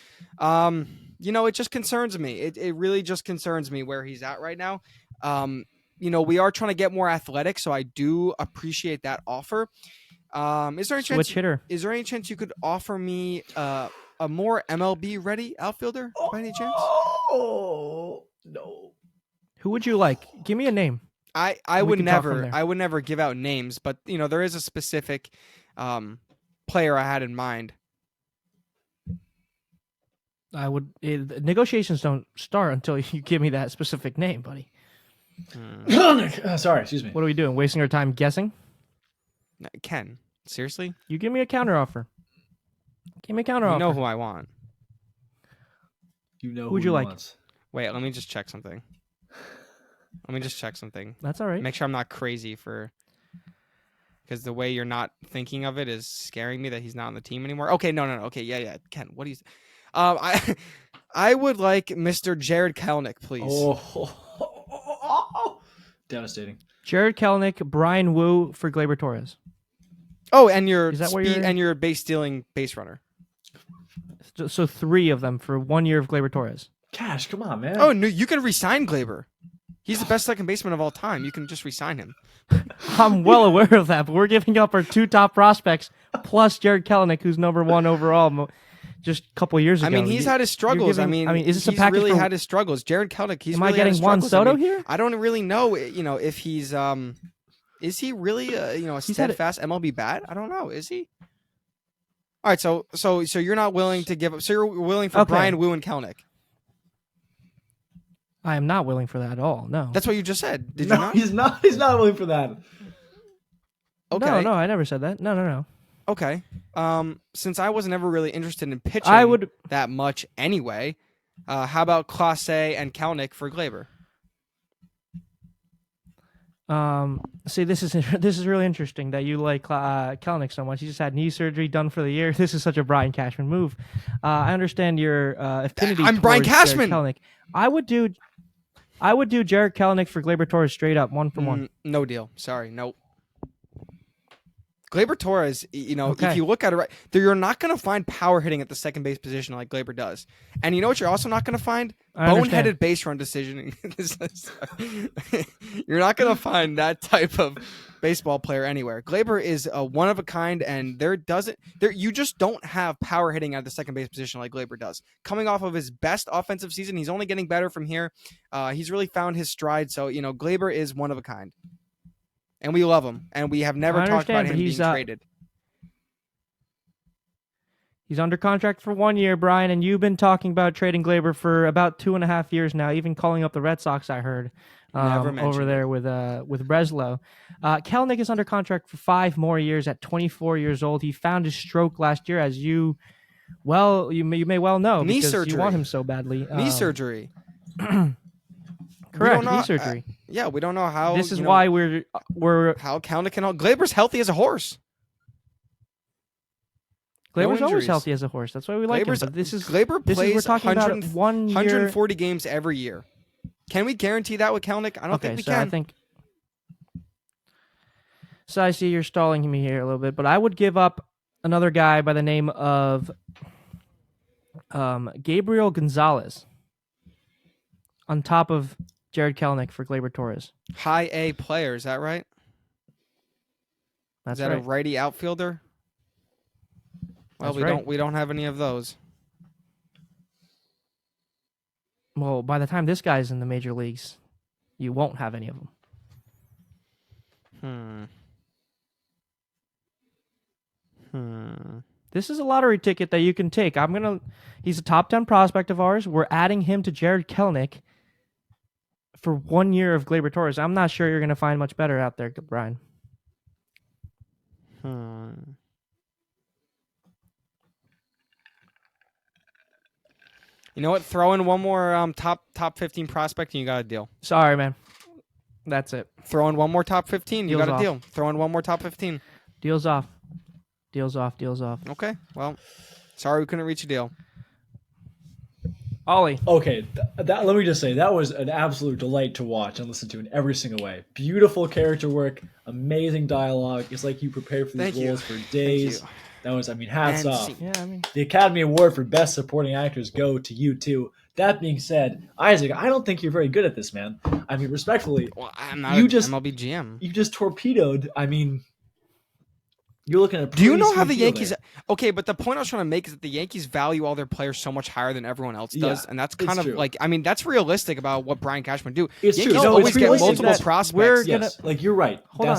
It just concerns me. It really just concerns me where he's at right now. We are trying to get more athletic, so I do appreciate that offer. Is there any Switch chance? hitter. Is there any chance you could offer me a more MLB ready outfielder by any chance? Oh, no. Who would you like? Give me a name. I We would can talk from never there. give out names, but there is a specific player I had in mind. Negotiations don't start until you give me that specific name, buddy. Sorry, excuse me. What are we doing? Wasting our time guessing? Ken, seriously? You give me a counteroffer. Give me a counteroffer. You know who I want. You know Who'd who you he like? wants. Wait, let me just check something. That's all right. Make sure I'm not crazy because the way you're not thinking of it is scaring me that he's not on the team anymore. Okay, no. Okay, yeah. Ken, what do you? I would like Mr. Jared Kelenic, please. Oh. Devastating. Jared Kelenic, Brian Wu for Gleyber Torres. Oh, and your Is that where speed you're- and your base stealing base runner. So 3 of them for 1 year of Gleyber Torres. Cash, come on, man. Oh no, you can resign Gleyber. He's the best second baseman of all time. You can just resign him. I'm well aware of that, but we're giving up our 2 top prospects plus Jared Kelenic, who's number 1 overall just a couple years ago. I mean, he's had his struggles. Is this a he's package really for- had his struggles. Jared Kelenic, he's Am I really had his getting Juan struggles. Soto here? I don't really know, if he's is he really a He's had it- steadfast MLB bat? I don't know. Is he? All right, so you're not willing to give up. So you're willing for Okay. Brian Wu and Kelenic. I am not willing for that at all. No. That's what you just said. Did no, you not? he's not. He's not willing for that. Okay. No, I never said that. No. Okay. Since I wasn't ever really interested in pitching I would that much anyway, how about Clase and Kelenic for Gleyber? See, this is really interesting that you like Kelenic so much. He just had knee surgery done for the year. This is such a Brian Cashman move. I understand your affinity. I'm Brian towards Cashman. Kelenic. I would do Jared Kelenic for Gleyber Torres straight up, 1-for-1. No deal. Sorry, nope. Gleyber Torres, Okay. if you look at it right, you're not going to find power hitting at the second base position like Gleyber does. And you know what you're also not going to find? Boneheaded base run decisioning. You're not going to find that type of baseball player anywhere. Gleyber is a one of a kind, and you just don't have power hitting at the second base position like Gleyber does. Coming off of his best offensive season, he's only getting better from here. He's really found his stride. So, Gleyber is one of a kind. And we love him, and we have never talked about him being traded. He's under contract for 1 year, Brian, and you've been talking about trading Gleyber for about 2.5 years now, even calling up the Red Sox, I heard, over there with Breslow. Kelenic is under contract for 5 more years at 24 years old. He found his stroke last year, as you may well know, knee because surgery. You want him so badly. Knee surgery. Correct, knee surgery. We don't know how. This is why we're how Kelenic can. Gleyber's healthy as a horse. Gleyber's always healthy as a horse. That's why we like him. But Gleyber plays we're talking 100, about 1 year. 140 games every year. Can we guarantee that with Kelenic? I don't think we can. So I see you're stalling me here a little bit, but I would give up another guy by the name of Gabriel Gonzalez on top of Jared Kelenic for Gleyber Torres. High A player, is that right? That's is that right. a righty outfielder? Well, we don't have any of those. Well, by the time this guy's in the major leagues, you won't have any of them. This is a lottery ticket that you can take. He's a top 10 prospect of ours. We're adding him to Jared Kelenic for 1 year of Gleyber Torres. I'm not sure you're going to find much better out there, Brian. You know what? Throw in one more top 15 prospect and you got a deal. Sorry, man. That's it. Throw in one more top 15, you Deal's got a off. deal. Throw in one more top 15. Deal's off. Deal's off. Deal's off. Okay. Well, sorry we couldn't reach a deal. Ollie. Okay, let me just say, that was an absolute delight to watch and listen to in every single way. Beautiful character work, amazing dialogue. It's like you prepared for these roles for days. That was, hats off. The Academy Award for Best Supporting Actors go to you too. That being said, Isaac, I don't think you're very good at this, man. Respectfully. Well, I'm not MLB GM. You just torpedoed. You're looking at. Do you know how the Yankees? Okay, but the point I was trying to make is that the Yankees value all their players so much higher than everyone else does, and that's kind of true. that's realistic about what Brian Cashman do. It's Yankees true. always get multiple that prospects. You're right. Hold on.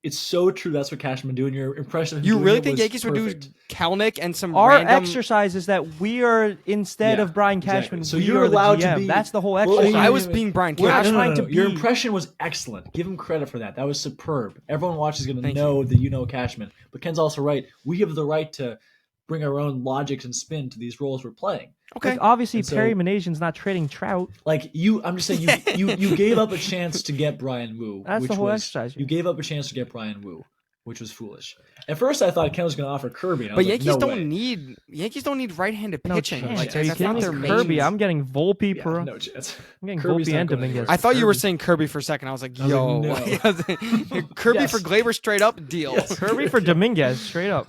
It's so true. That's what Cashman do. And your impression of you doing really it think was Yankees perfect. would do Kelenic and some Our random exercise is that we are instead of Brian Cashman. Exactly. So we you're are the allowed GM. to be. That's the whole Well, exercise. I was being Brian We're not Cashman. trying to be. Your impression was excellent. Give him credit for that. That was superb. Everyone watching is going to know that you know Cashman. But Ken's also right. We have the right to bring our own logic and spin to these roles we're playing. Okay. Obviously, Perry Minasian's not trading Trout. I'm just saying, you gave up a chance to get Brian Wu. That's the whole exercise. You gave up a chance to get Brian Wu, which was foolish. At first, I thought Ken was going to offer Kirby. But Yankees don't need right-handed pitching. No Like, chance. Are you that's kidding not me? their main. Kirby, I'm getting Volpe. No chance. I'm getting Kirby's Volpe not and going Dominguez. anywhere. I thought you were saying Kirby for a second. I was like, yo. Kirby for Gleyber straight up deal. Yes. Kirby for Dominguez, straight up.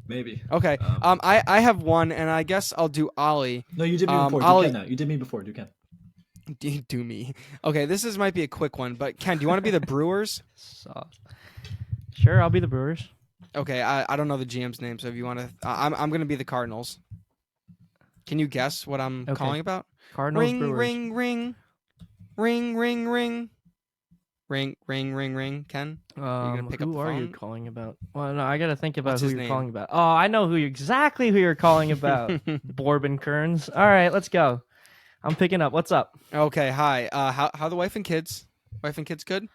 Maybe. Okay. I have one, and I guess I'll do Ollie. No, you did me before. Ollie, Do Ken now. You did me before. Do Ken. Do me. Okay, this might be a quick one, but Ken, do you want to be the Brewers? Sure, I'll be the Brewers. Okay, I don't know the GM's name, so if you want to, I'm going to be the Cardinals. Can you guess what I'm calling about? Cardinals, ring, Brewers. ring, ring, ring, ring, ring, ring, ring, ring, ring. Ken, are you gonna pick up the who are phone? you calling about? Well, no, I got to think about What's who his you're name? calling about. Oh, I know exactly who you're calling about. Borbin Kearns. All right, let's go. I'm picking up. What's up? Okay, hi. How the wife and kids? Wife and kids good?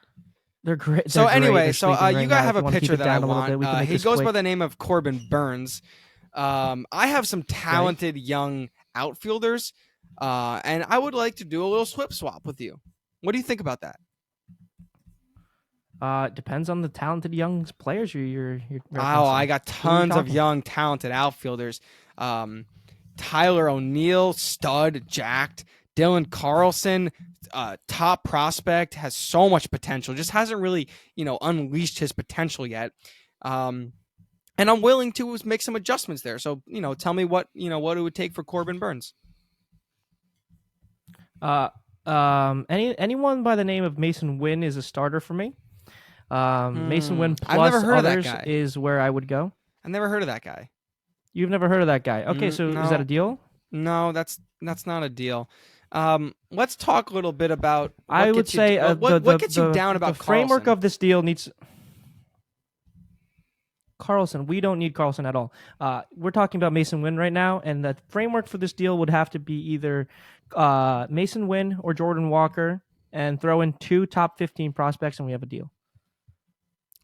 They're great. So They're great. anyway, They're so sleeping you right gotta now. have If a you wanna keep pitcher it that I down a little bit, want. we can make He this goes by quick. the name of Corbin Burns. I have some talented young outfielders, and I would like to do a little swap with you. What do you think about that? Depends on the talented young players you're Oh, I referencing. got tons of young, talented outfielders. Tyler O'Neill, stud, jacked. Dylan Carlson, top prospect, has so much potential. Just hasn't really, unleashed his potential yet. And I'm willing to make some adjustments there. So, tell me what it would take for Corbin Burns. Anyone by the name of Mason Wynn is a starter for me. Mason Wynn I've never plus heard of that others guy. is where I would go. I've never heard of that guy. You've never heard of that guy? Okay, so no. is that a deal? No, that's not a deal. Let's talk a little bit about. I would say what gets you down about the framework Carlson? of this deal needs. Carlson, we don't need Carlson at all. We're talking about Mason Wynn right now, and the framework for this deal would have to be either Mason Wynn or Jordan Walker, and throw in 2 top 15 prospects, and we have a deal.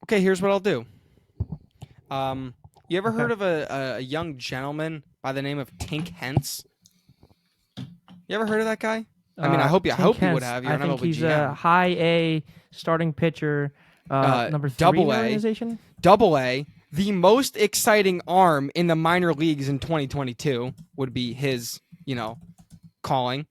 Okay, here's what I'll do. You ever heard of a young gentleman by the name of Tink Hence? You ever heard of that guy? I mean, I hope you would have. You're I an think MLB he's GM. a high A starting pitcher, number 3 in the organization. Double A. The most exciting arm in the minor leagues in 2022 would be his, calling.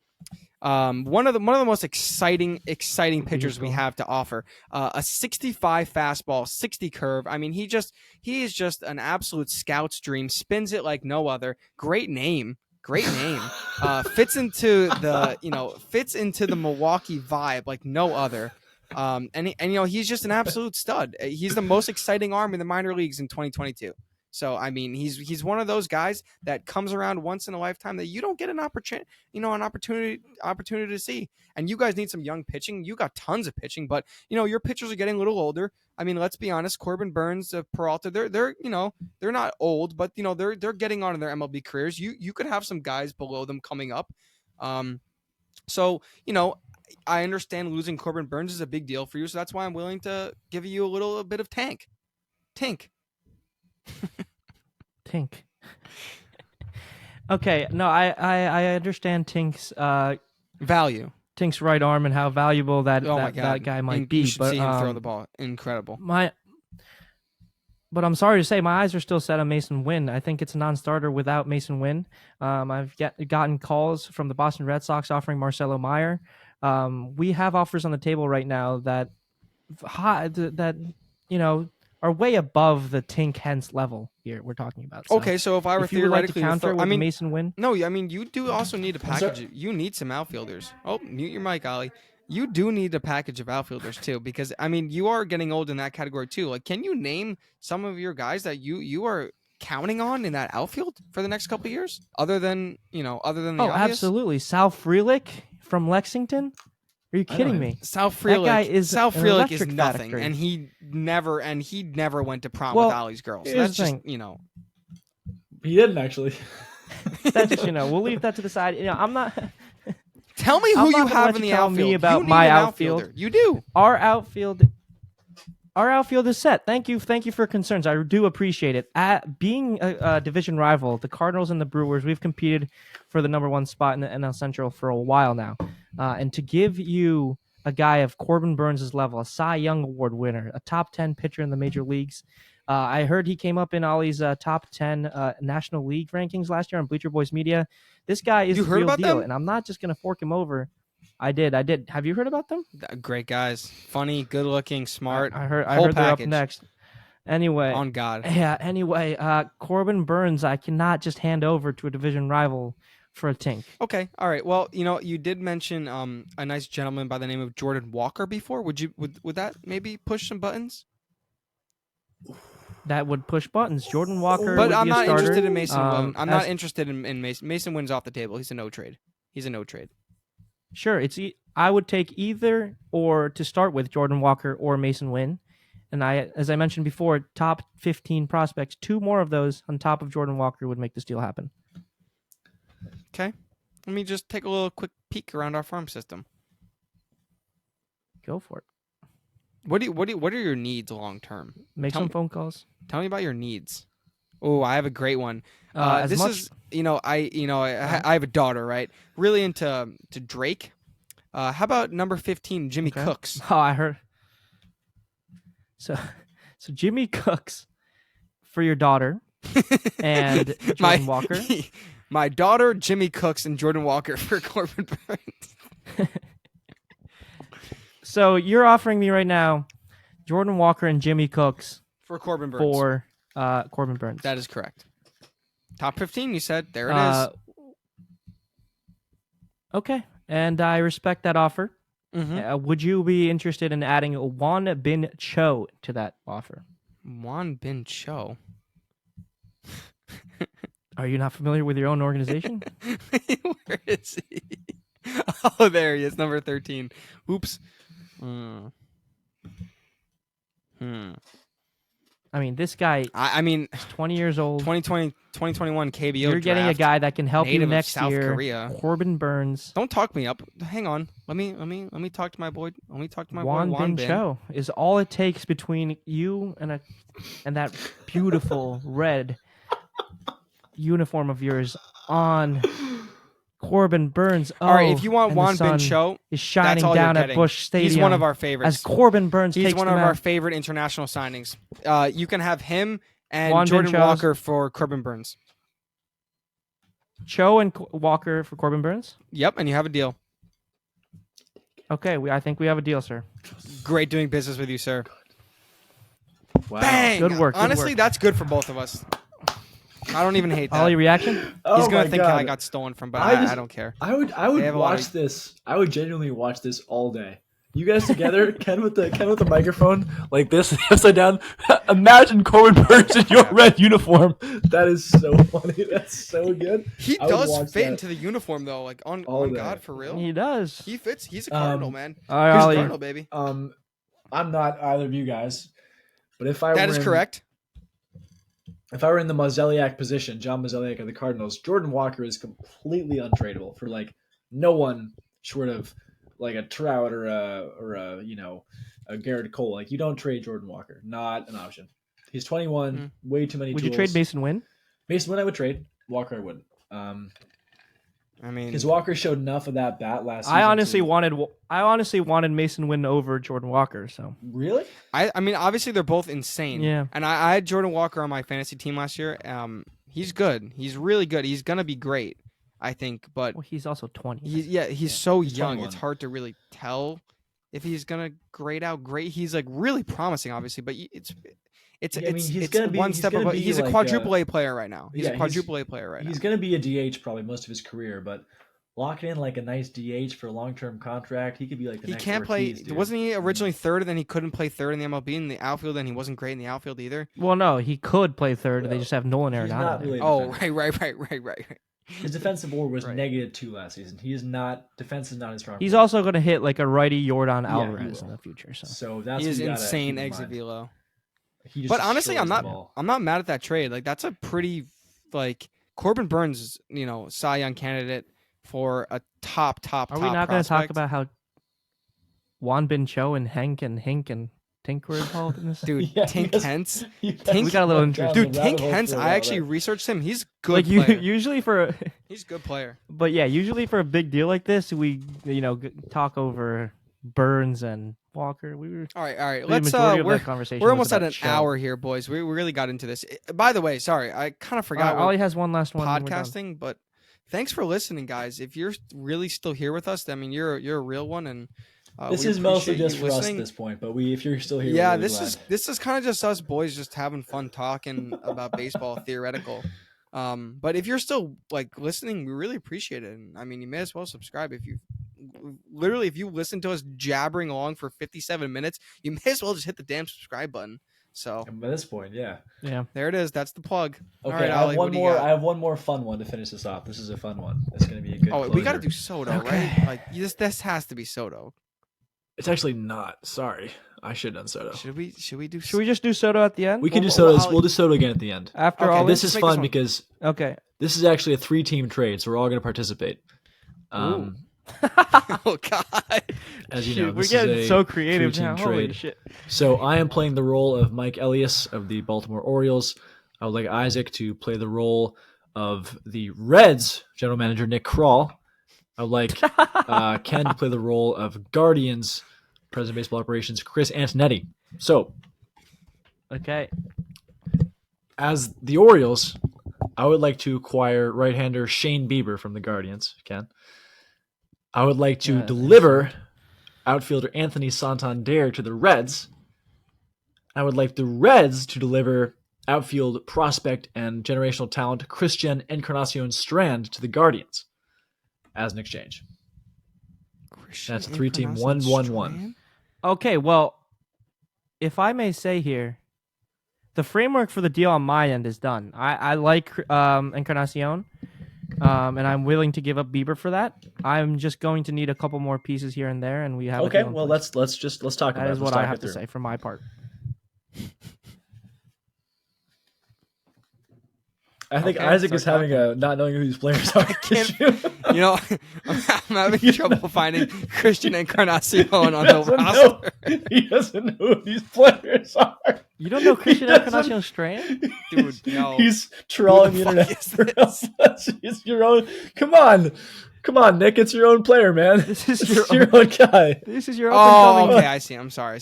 One of the most exciting pitchers we have to offer. A 65 fastball, 60 curve. I mean, he is just an absolute scout's dream. Spins it like no other. Great name. Fits into the Milwaukee vibe like no other. He's just an absolute stud. He's the most exciting arm in the minor leagues in 2022. So I mean, he's one of those guys that comes around once in a lifetime that you don't get an opportunity to see. And you guys need some young pitching. You got tons of pitching, but your pitchers are getting a little older. I mean, let's be honest. Corbin Burns, Peralta, they're not old, but they're getting on in their MLB careers. You could have some guys below them coming up. So I understand losing Corbin Burns is a big deal for you, so that's why I'm willing to give you a little bit of Tink. Okay, no, I understand Tink's value. Tink's right arm and how valuable that guy might be. You should but see him throw the ball. Incredible. But I'm sorry to say, my eyes are still set on Mason Wynn. I think it's a non-starter without Mason Wynn. I've gotten calls from the Boston Red Sox offering Marcelo Meyer. We have offers on the table right now that are way above the Tink Hence level here we're talking about. So okay, so if I were you would like to theoretically counter with Mason Wynn, no, I mean you do also need a package. You need some outfielders. Oh, mute your mic, Ollie. You do need a package of outfielders too, because I mean you are getting old in that category too. Like, can you name some of your guys that you are counting on in that outfield for the next couple of years, other than the obvious? Absolutely. Sal Frelick from Lexington. Are you kidding me? Sal Frelick is nothing, factory. and he never went to prom with Ollie's girls. So that's just He didn't actually. That's just we'll leave that to the side. I'm not. Tell me who you have in the outfield. Me about my outfield. You do. Our outfield is set. Thank you for concerns. I do appreciate it. Being a division rival, the Cardinals and the Brewers, we've competed for the number 1 spot in the NL Central for a while now. And to give you a guy of Corbin Burns' level, a Cy Young Award winner, a top 10 pitcher in the major leagues. I heard he came up in Ollie's top 10 National League rankings last year on Bleacher Boys Media. This guy is the real deal, and I'm not just going to fork him over. I did. Have you heard about them? Great guys. Funny, good-looking, smart. I heard they're up next. Anyway. On God. Yeah, anyway, Corbin Burns, I cannot just hand over to a division rival for a Tink. Okay, all right. Well, you did mention a nice gentleman by the name of Jordan Walker before. Would that maybe push some buttons? That would push buttons. Jordan Walker. But would I'm be a not starter. interested in Mason Wynn. I'm not interested in Mason. Mason Wynn's off the table. He's a no trade. Sure, I would take either or to start with Jordan Walker or Mason Wynn. And as I mentioned before, top 15 prospects, 2 more of those on top of Jordan Walker would make this deal happen. Okay. Let me just take a little quick peek around our farm system. Go for it. What are your needs long term? Make some phone calls. Tell me about your needs. Oh, I have a great one. I have a daughter, right? Really into Drake. How about number 15, Jimmy Cooks? Oh, I heard. So Jimmy Cooks for your daughter and Jordan Walker. My daughter, Jimmy Cooks, and Jordan Walker for Corbin Burns. So you're offering me right now Jordan Walker and Jimmy Cooks for Corbin Burns. For Corbin Burns. That is correct. Top 15, you said. There it is. Okay, and I respect that offer. Mm-hmm. Would you be interested in adding Juan Bin Cho to that offer? Juan Bin Cho. Are you not familiar with your own organization? Where is he? Oh, there he is, number 13. Oops. I mean, this guy. I mean, is 20 years old. 2021 KBO. You're getting a guy that can help you next South year. Korea. Corbin Burns. Don't talk me up. Hang on. Let me talk to my boy. Let me talk to my Juan boy. Juan Bin Cho is all it takes between you and that beautiful red uniform of yours on Corbin Burns. Oh, all right, if you want Juan Bin Cho, is shining down at Busch Stadium. He's one of our favorites. As Corbin Burns He's takes one of our favorite international signings. You can have him and Juan Jordan Bin Walker for Corbin Burns. Cho and Walker for Corbin Burns? Yep, and you have a deal. Okay, I think we have a deal, sir. Great doing business with you, sir. Wow. Bang! Good work. Honestly, that's good for both of us. I don't even hate that. Ollie, reaction? He's gonna think I got stolen from, but I don't care. I would watch this. I would genuinely watch this all day. You guys together, Ken with the microphone like this, upside down. Imagine Corbin Burns in your red uniform. That is so funny. That's so good. He does fit into the uniform though. Like on God, for real. He does. He fits. He's a Cardinal, man. All right, Ollie. He's a Cardinal, baby. I'm not either of you guys, but if that is correct. If I were in the Mozeliak position, John Mozeliak of the Cardinals, Jordan Walker is completely untradeable for like no one short of like a Trout or a Garrett Cole. Like you don't trade Jordan Walker, not an option. He's 21, way too many. Would tools. you trade Mason Wynn? Mason Wynn, I would trade. Walker, I wouldn't. I mean, because Walker showed enough of that bat last season. I honestly wanted Mason Wynn over Jordan Walker. So really, I mean, obviously they're both insane. Yeah. And I had Jordan Walker on my fantasy team last year. He's good. He's really good. He's gonna be great, I think. But he's also 20. He's so young. 21. It's hard to really tell if he's gonna grade out great. He's like really promising, obviously, but it's one step above. He's a quadruple A player right now. He's a quadruple A player right now. He's going to be a DH probably most of his career, but locking in like a nice DH for a long-term contract, he could be like the next can't Ortiz, play. dude. Wasn't he originally third, and then he couldn't play third in the MLB in the outfield, and he wasn't great in the outfield either? Well, no, he could play third. They just have Nolan Arenado. Really right. His defensive WAR was -2 last season. He is not defense is not his strong. He's also going to hit like a righty Yordan Alvarez in the future. So that's he is insane exit velo. But But honestly, I'm not mad at that trade. Like that's a pretty like Corbin Burns, Cy Young candidate for a top. Are we not going to talk about how Juan Bin Cho and Hank and Hink and Tink were involved in this? Dude, Tink Hence. We got a little interest. Dude, Tink Hence, I actually researched him. He's good. Like usually for he's a good player. But yeah, usually for a big deal like this, we talk over Burns and Walker. We were all right. Let's we're almost at an hour here, boys. We really got into this. By the way, sorry, I kind of forgot. Ollie has one last one. Podcasting, but thanks for listening, guys. If you're really still here with us, I mean, you're a real one, and this is mostly just for us at this point. But if you're still here, yeah, this is kind of just us boys just having fun talking about baseball theoretical. But if you're still like listening, we really appreciate it. And I mean, you may as well subscribe if you listen to us jabbering along for 57 minutes, you may as well just hit the damn subscribe button. So at this point, yeah, there it is. That's the plug. Okay, all right, I Ollie, I have one more fun one to finish this off. This is a fun one. It's going to be a good. Oh, closer. We got to do Soto, right? Like this has to be Soto. It's actually not. Sorry, I should have done Soto. Should we do? Should we just do Soto at the end? We can do Soto. We'll do Soto again at the end. After all, this is fun because this is actually a 3-team trade, so we're all going to participate. Oh God! As you know, we're getting so creative now. Trade. Holy shit! So I am playing the role of Mike Elias of the Baltimore Orioles. I would like Isaac to play the role of the Reds general manager Nick Krall. I would like Ken to play the role of Guardians president of baseball operations Chris Antonetti. So Okay. As the Orioles, I would like to acquire right-hander Shane Bieber from the Guardians, Ken. I would like to deliver outfielder Anthony Santander to the Reds. I would like the Reds to deliver outfield prospect and generational talent Christian Encarnacion Strand to the Guardians as an exchange. That's 3-team 1-1-1. Okay, well, if I may say here, the framework for the deal on my end is done. I like Encarnacion, and I'm willing to give up Bieber for that. I'm just going to need a couple more pieces here and there, and we have. Okay, well let's talk about it. That is what I have to say for my part. I think Isaac is having a not knowing who these players are. You know, I'm having trouble finding Christian Encarnacion on the roster. He doesn't know who these players are. You don't know Christian Encarnacion Strand? Dude, no. He's trawling the internet. It's your own. Come on, Nick. It's your own player, man. This is your own guy. This is your own. Oh, okay. I see. I'm sorry.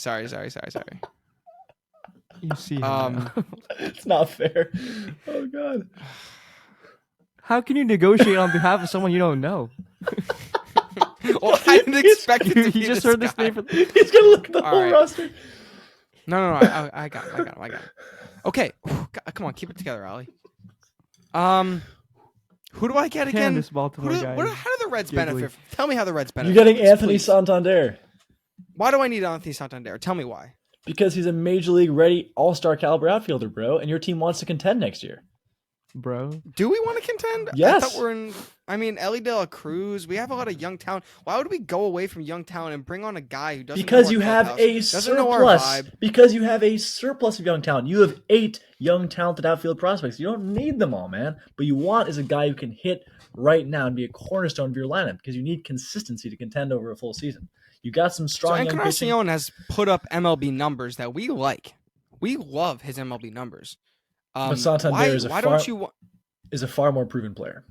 You see him. It's not fair. Oh God. How can you negotiate on behalf of someone you don't know? Well, I didn't expect it to be You just this heard this guy. name. He's gonna look at the whole roster. No. I got him. Okay, come on, keep it together, Ollie. Who do I get again? This Baltimore guy. How do the Reds benefit? Tell me how the Reds benefit. You're getting Anthony please. Santander. Why do I need Anthony Santander? Tell me why. Because he's a major league ready all-star caliber outfielder, bro, and your team wants to contend next year. Bro. Do we want to contend? Yes. I thought we're in. I mean, Ellie De La Cruz. We have a lot of young talent. Why would we go away from young talent and bring on a guy who doesn't? Because know you our have a doesn't know our surplus. vibe? Because you have a surplus of young talent. You have 8 young talented outfield prospects. You don't need them all, man. But you want is a guy who can hit right now and be a cornerstone of your lineup because you need consistency to contend over a full season. You got some strong. So Encarnacion has put up MLB numbers that we like. We love his MLB numbers. But Santander is a far more proven player.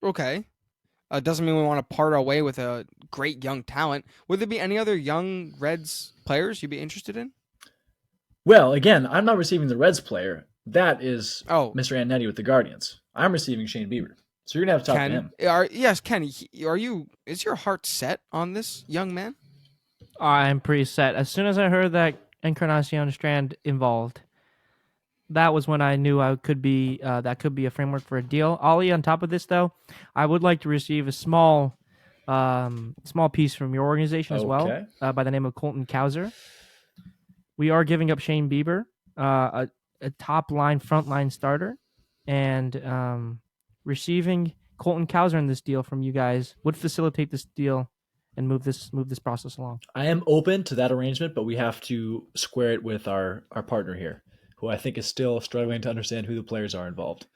Okay. Doesn't mean we want to part our way with a great young talent. Would there be any other young Reds players you'd be interested in? Well, again, I'm not receiving the Reds player. That is Mr. Annetti with the Guardians. I'm receiving Shane Bieber. So you're going to have to talk to him. Yes, Ken, is your heart set on this young man? I'm pretty set. As soon as I heard that Encarnacion Strand involved, that was when I knew that could be a framework for a deal. Ollie, on top of this, though, I would like to receive a small piece from your organization as well, by the name of Colton Cowser. We are giving up Shane Bieber, a top line, front line starter, and receiving Colton Cowser in this deal from you guys would facilitate this deal and move this process along. I am open to that arrangement, but we have to square it with our partner here, who I think is still struggling to understand who the players are involved.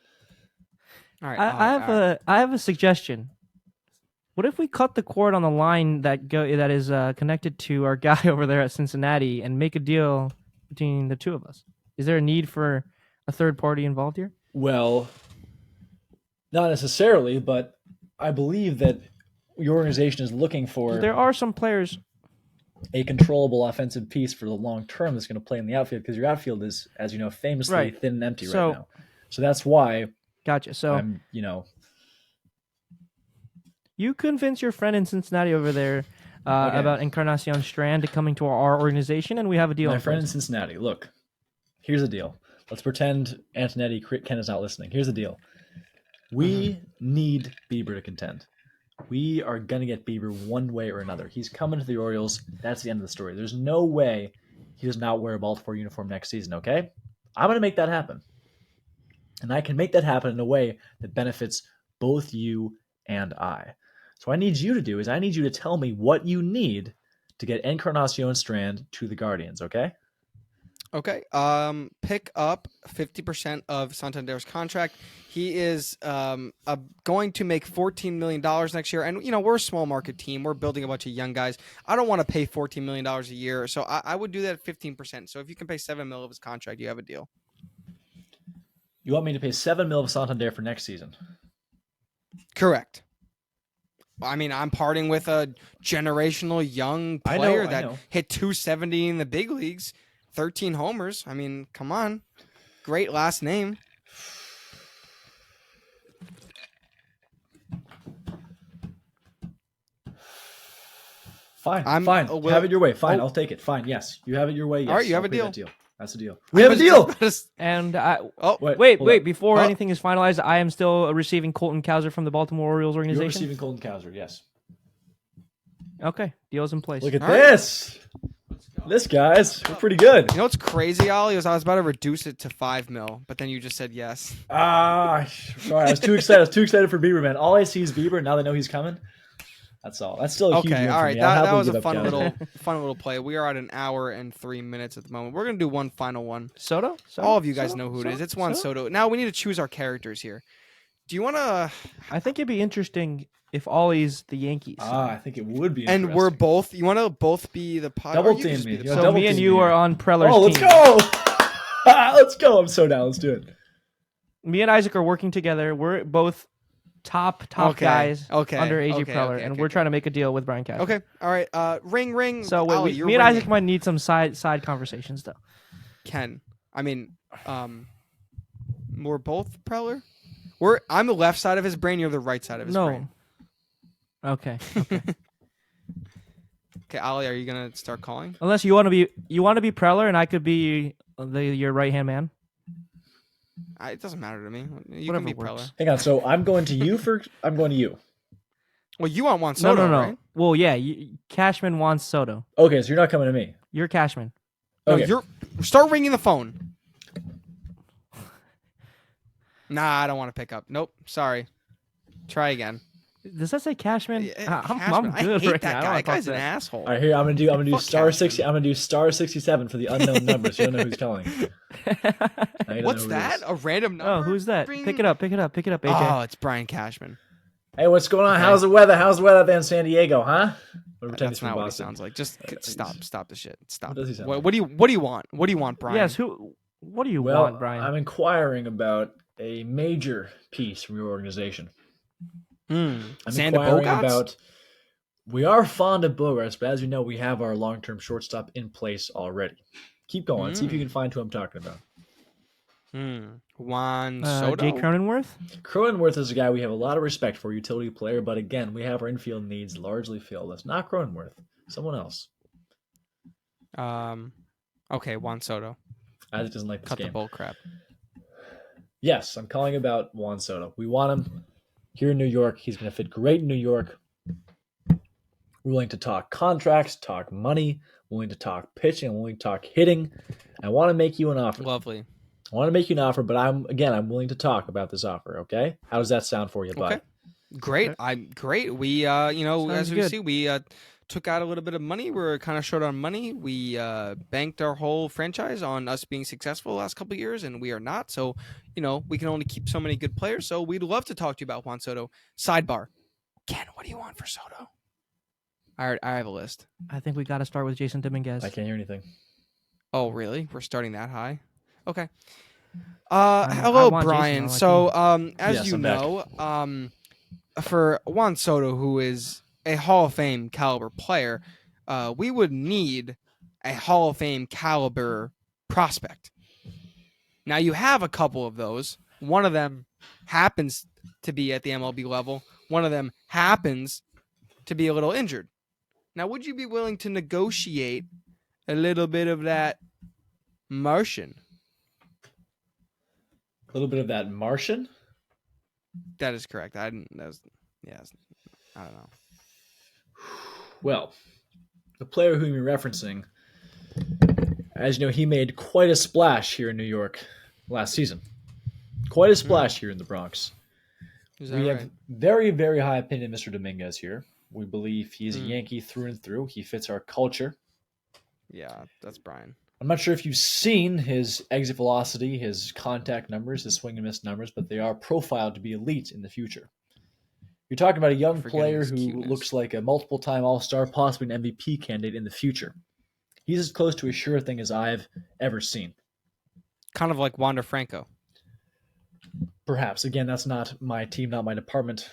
All right, I have a suggestion. What if we cut the cord on the line that is connected to our guy over there at Cincinnati and make a deal between the two of us? Is there a need for a third party involved here? Well, not necessarily, but I believe that your organization is looking for. There are some players. A controllable offensive piece for the long term that's going to play in the outfield because your outfield is, as you know, famously thin and empty right now. So that's why. Gotcha. So I'm, you convince your friend in Cincinnati over there about Encarnacion Strand coming to our organization, and we have a deal. My friend in Cincinnati, look, here's the deal. Let's pretend Antonetti Ken is not listening. Here's the deal. We need Bieber to contend. We are going to get Bieber one way or another. He's coming to the Orioles. That's the end of the story. There's no way he does not wear a Baltimore uniform next season, okay? I'm going to make that happen. And I can make that happen in a way that benefits both you and I. So what I need you to tell me what you need to get Encarnacion Strand to the Guardians, okay? Okay. Pick up 50% of Santander's contract. He is going to make $14 million next year. And, we're a small market team. We're building a bunch of young guys. I don't want to pay $14 million a year. So I would do that at 15%. So if you can pay $7 million of his contract, you have a deal. You want me to pay $7 million of Santander for next season? Correct. I mean, I'm parting with a generational young player that hit 270 in the big leagues 13 homers. I mean, come on. Great last name. Fine. Have it your way. Fine, I'll take it. Fine, yes. You have it your way. Yes. All right, you have I'll a deal. That deal. That's a deal. We have a deal. And wait. Before anything is finalized, I am still receiving Colton Cowser from the Baltimore Orioles organization. You're receiving Colton Cowser, yes. Okay, deal's in place. Look at this. This, guys, we're pretty good. You know what's crazy, Ollie? Is I was about to reduce it to $5 million, but then you just said yes. Sorry, I was too excited. I was too excited for Bieber, man. All I see is Bieber. Now they know he's coming. That's all. That's still a huge win all right. for me. That was a fun little play. We are at an hour and 3 minutes at the moment. We're gonna do one final one. Soto? All of you guys know who it is. It's Juan Soto. Now we need to choose our characters here. Do you want to? I think it'd be interesting if Ollie's the Yankees. I think it would be interesting. And we're both. You want to both be the double team me. So me and you are on Preller's team. Oh, let's go! Let's go! I'm so down. Let's do it. Me and Isaac are working together. We're both top guys under AJ Preller, and we're trying to make a deal with Brian Cash. Okay, all right. Ring. So Ollie, me and Isaac might need some side conversations though. We're both Preller. I'm the left side of his brain. You're the right side of his brain. Okay. Okay, Ollie, are you gonna start calling? Unless you want to be Preller, and I could be your right hand man. It doesn't matter to me. You Whatever can be works. Preller. Hang on. So I'm going to you first. I'm going to you. Well, you want Juan Soto, no. right? Well, yeah. Cashman wants Soto. Okay, so you're not coming to me. You're Cashman. Okay. No, start ringing the phone. Nah, I don't want to pick up. Nope. Sorry. Try again. Does that say Cashman? Cashman. I'm good I hate right that now. guy. That guy's an asshole. All right, here I'm gonna do Fuck star Cashman. 60. I'm gonna do star 67 for the unknown numbers. You don't know who's calling. What's that? A random number? Oh, who's that? Ring? Pick it up, AJ. Oh, it's Brian Cashman. Hey, what's going on? Okay. How's the weather? How's the weather up there in San Diego, huh? That's not what he sounds like. Just stop the shit. Stop. What does he sound What like? do you want? What do you want, Brian? Yes. What do you want, Brian? I'm inquiring about a major piece from your organization. I'm Xander inquiring Bogaerts? about. We are fond of Bogaerts, but as you know, we have our long-term shortstop in place already. Keep going. See if you can find who I'm talking about. Juan Soto? Jake Cronenworth? Cronenworth is a guy we have a lot of respect for, utility player, but again, we have our infield needs largely filled. That's not Cronenworth. Someone else. Okay, Juan Soto. Isaac doesn't like this Cut game. the bull crap. Yes, I'm calling about Juan Soto. We want him here in New York. He's going to fit great in New York. We're willing to talk contracts, talk money, willing to talk pitching, willing to talk hitting. I want to make you an offer. Lovely. I want to make you an offer, but I'm willing to talk about this offer, okay? How does that sound for you, bud? Okay. Great. I'm great. We as you good. see, we took out a little bit of money. We're kind of short on money. We banked our whole franchise on us being successful the last couple of years, and we are not. So, we can only keep so many good players. So we'd love to talk to you about Juan Soto. Sidebar. Ken, what do you want for Soto? I have a list. I think we got to start with Jason Dominguez. I can't hear anything. Oh, really? We're starting that high? Okay. I Hello, want Brian. Jason So, as Yes, you I'm back. know, for Juan Soto, who is a Hall of Fame caliber player, we would need a Hall of Fame caliber prospect. Now, you have a couple of those. One of them happens to be at the MLB level. One of them happens to be a little injured. Now, would you be willing to negotiate a little bit of that Martian? A little bit of that Martian? That is correct. I don't know. Well, the player whom you're referencing, as you know, he made quite a splash here in New York last season. Quite a splash here in the Bronx. Is that We right? have very, very high opinion of Mr. Dominguez here. We believe he's a Yankee through and through. He fits our culture. Yeah, that's Brian. I'm not sure if you've seen his exit velocity, his contact numbers, his swing and miss numbers, but they are profiled to be elite in the future. You're talking about a young Forgetting player his who cuteness. looks like a multiple-time All-Star, possibly an MVP candidate in the future. He's as close to a sure thing as I've ever seen. Kind of like Wander Franco. Perhaps. Again, that's not my team, not my department,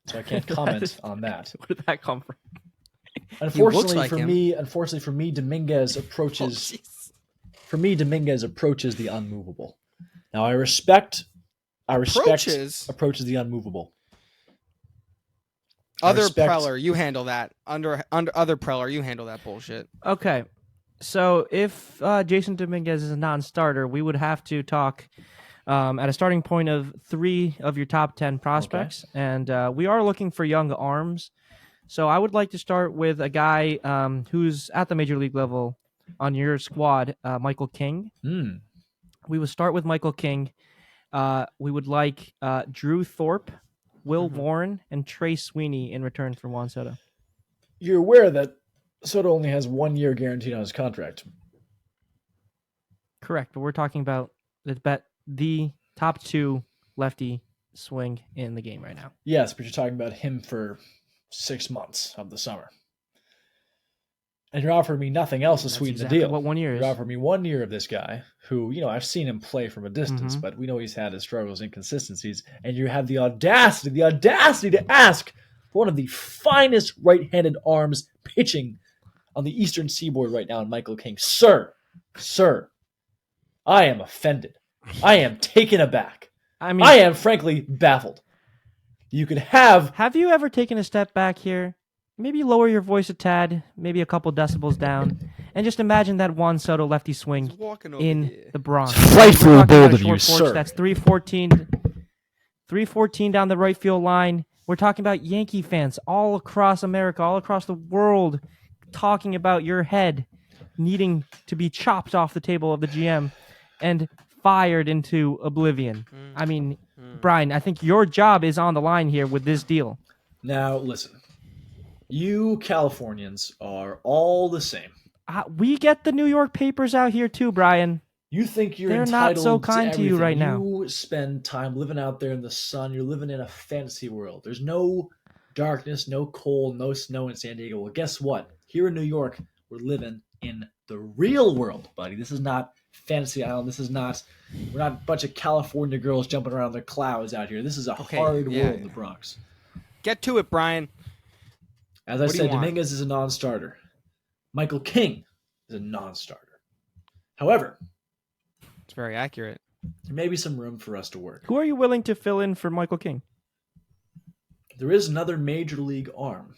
so I can't comment on that. Where did that come from? looks Unfortunately like for him. me, Dominguez approaches For me, Dominguez approaches the unmovable. Now, I respect approaches the unmovable. Other Preller, you handle that. Under other Preller, you handle that bullshit. Okay. So if Jason Dominguez is a non-starter, we would have to talk at a starting point of 3 of your top 10 prospects. Okay. And we are looking for young arms. So I would like to start with a guy who's at the major league level on your squad, Michael King. We would start with Michael King. We would like Drew Thorpe, Will Warren, and Trey Sweeney in return for Juan Soto. You're aware that Soto only has 1 year guaranteed on his contract. Correct, but we're talking about the top 2 lefty swing in the game right now. Yes, but you're talking about him for 6 months of the summer. And you're offering me nothing else to sweeten the deal. What 1 year is? You're offering me 1 year of this guy who, I've seen him play from a distance, but we know he's had his struggles, inconsistencies, and you have the audacity to ask for one of the finest right-handed arms pitching on the Eastern Seaboard right now in Michael King. Sir, I am offended. I am taken aback. I am frankly baffled. You could have... Have you ever taken a step back here? Maybe lower your voice a tad, maybe a couple decibels down, and just imagine that Juan Soto lefty swing in the Bronx. Frightfully bold of you, sir. That's 314 down the right field line. We're talking about Yankee fans all across America, all across the world, talking about your head needing to be chopped off the table of the GM and fired into oblivion. Brian, I think your job is on the line here with this deal. Now, listen. You Californians are all the same. We get the New York papers out here too, Brian. You think you're entitled not so kind to you right now. You spend time living out there in the sun. You're living in a fantasy world. There's no darkness, no cold, no snow in San Diego. Well, guess what? Here in New York, we're living in the real world, buddy. This is not Fantasy Island. We're not a bunch of California girls jumping around the clouds out here. This is a hard world, the Bronx. Get to it, Brian. As I said, Dominguez is a non-starter. Michael King is a non-starter. However, it's very accurate. There may be some room for us to work. Who are you willing to fill in for Michael King? There is another major league arm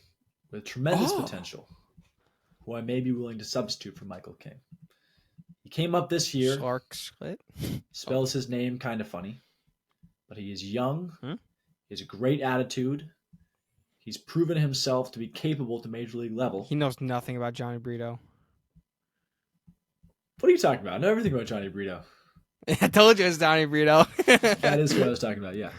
with tremendous potential who I may be willing to substitute for Michael King. He came up this year. Spells his name kind of funny, but he is young. He has a great attitude. He's proven himself to be capable to major league level. He knows nothing about Johnny Brito. What are you talking about? I know everything about Johnny Brito. I told you it's Johnny Brito. That is what I was talking about, yeah.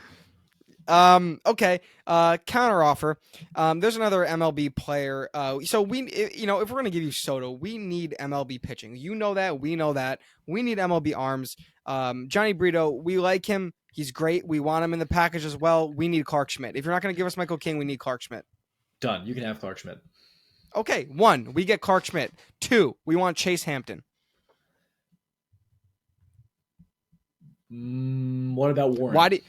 Okay. Counter offer. There's another MLB player. So we, if we're going to give you Soto, we need MLB pitching. You know that. We know that. We need MLB arms. Johnny Brito, we like him. He's great. We want him in the package as well. We need Clark Schmidt. If you're not going to give us Michael King, we need Clark Schmidt. Done. You can have Clark Schmidt. Okay. 1, we get Clark Schmidt. 2, we want Chase Hampton. What about Warren?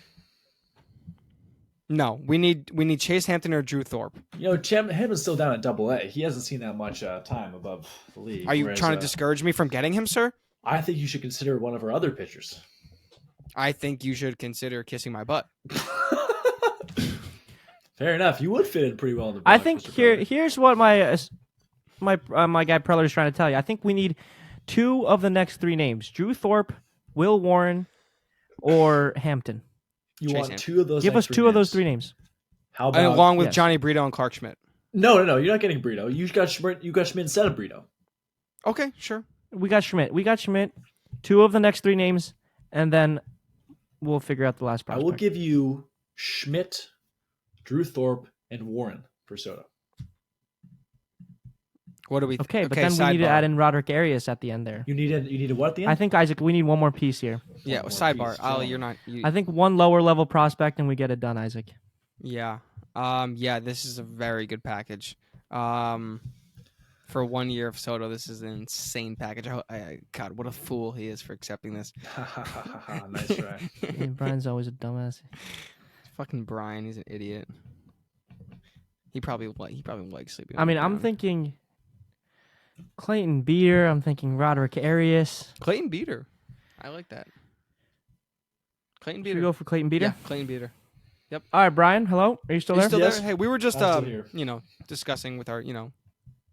No, we need Chase Hampton or Drew Thorpe. Hampton's still down at Double-A. He hasn't seen that much time above the league. Are you trying to discourage me from getting him, sir? I think you should consider one of our other pitchers. I think you should consider kissing my butt. Fair enough. You would fit in pretty well in the Bronx, I think here's what my guy Preller is trying to tell you. I think we need 2 of the next 3 names: Drew Thorpe, Will Warren, or Hampton. You want 2 of those? Give us 2 of those 3 names. How about along with Johnny Brito and Clark Schmidt? No. You're not getting Brito. You got Schmidt instead of Brito. Okay, sure. We got Schmidt. 2 of the next 3 names, and then we'll figure out the last prospect. I will give you Schmidt, Drew Thorpe, and Warren for Soto. What do we? Okay, but then we need to add in Roderick Arias at the end there. You need a what at the end? I think, Isaac, we need one more piece here. Yeah, sidebar. Ali, you're not. I think 1 lower level prospect and we get it done, Isaac. Yeah. This is a very good package. For 1 year of Soto, this is an insane package. God, what a fool he is for accepting this. Nice try. Brian's always a dumbass. Fucking Brian, he's an idiot. He probably likes sleeping. I'm thinking. Clayton Bieber. I'm thinking Roderick Arias. Clayton Bieber. I like that. Clayton Should we Bieber. go for Clayton Bieber? Yeah, Clayton Bieber. Yep. All right, Brian. Hello. Are you still there? Still Yes. there? Hey, we were just I'm still here. discussing with our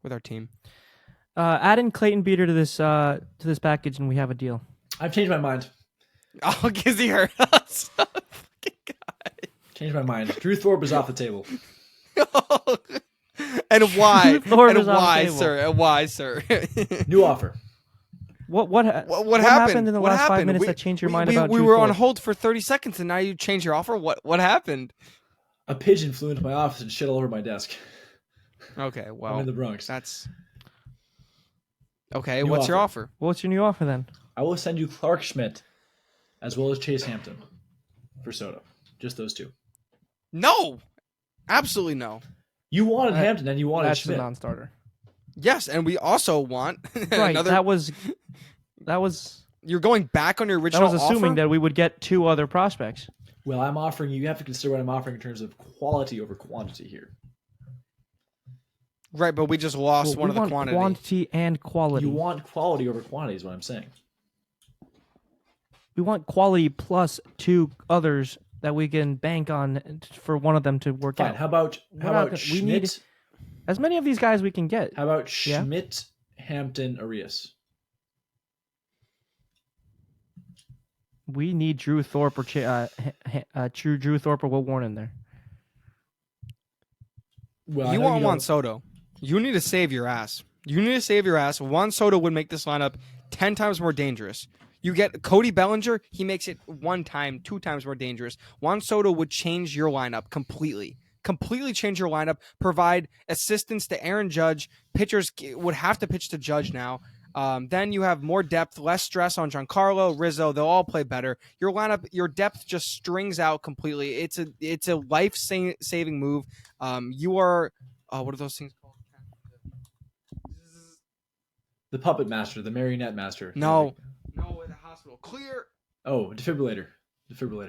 with our team. Add in Clayton Bieber to this package, and we have a deal. I've changed my mind. Oh, Gizzy heard us. Changed my mind. Drew Thorpe is off the table. And why? Thorpe And is off the why, table. sir? And why, sir? New offer. What happened in the What last 5 happened? minutes that changed your mind we, about We Drew were on Thorpe? hold for 30 seconds, and now you change your offer. What happened? A pigeon flew into my office and shit all over my desk. Okay, well, I'm in the Bronx. that's okay. New What's your offer? What's your new offer then? I will send you Clark Schmidt as well as Chase Hampton for Soto. Just those two. No, absolutely no. You wanted Hampton and you wanted That's Schmidt. a non-starter. Yes, and we also want Right. another. That was You're going back on your original. That was assuming offer? that we would get 2 other prospects. Well, I'm offering you have to consider what I'm offering in terms of quality over quantity here. Right, but we just lost Well, one we of the want quantity. quantity and quality. You want quality over quantity is what I'm saying. We want quality plus 2 others that we can bank on for one of them to work Fine. out. How about we need Schmidt? as many of these guys we can get. How about Yeah. Schmidt, Hampton, Arias? We need Drew Thorpe or Drew Thorpe or Will Warren in there. Well, You want Juan Soto. You need to save your ass. You need to save your ass. Juan Soto would make this lineup 10 times more dangerous. You get Cody Bellinger, he makes it 1 time, 2 times more dangerous. Juan Soto would change your lineup completely. Completely change your lineup, provide assistance to Aaron Judge. Pitchers would have to pitch to Judge now. Then you have more depth, less stress on Giancarlo, Rizzo. They'll all play better. Your lineup, your depth just strings out completely. It's a life-saving move. You are what are those things called? The puppet master, the marionette master. No, at the hospital. Clear. Oh, defibrillator.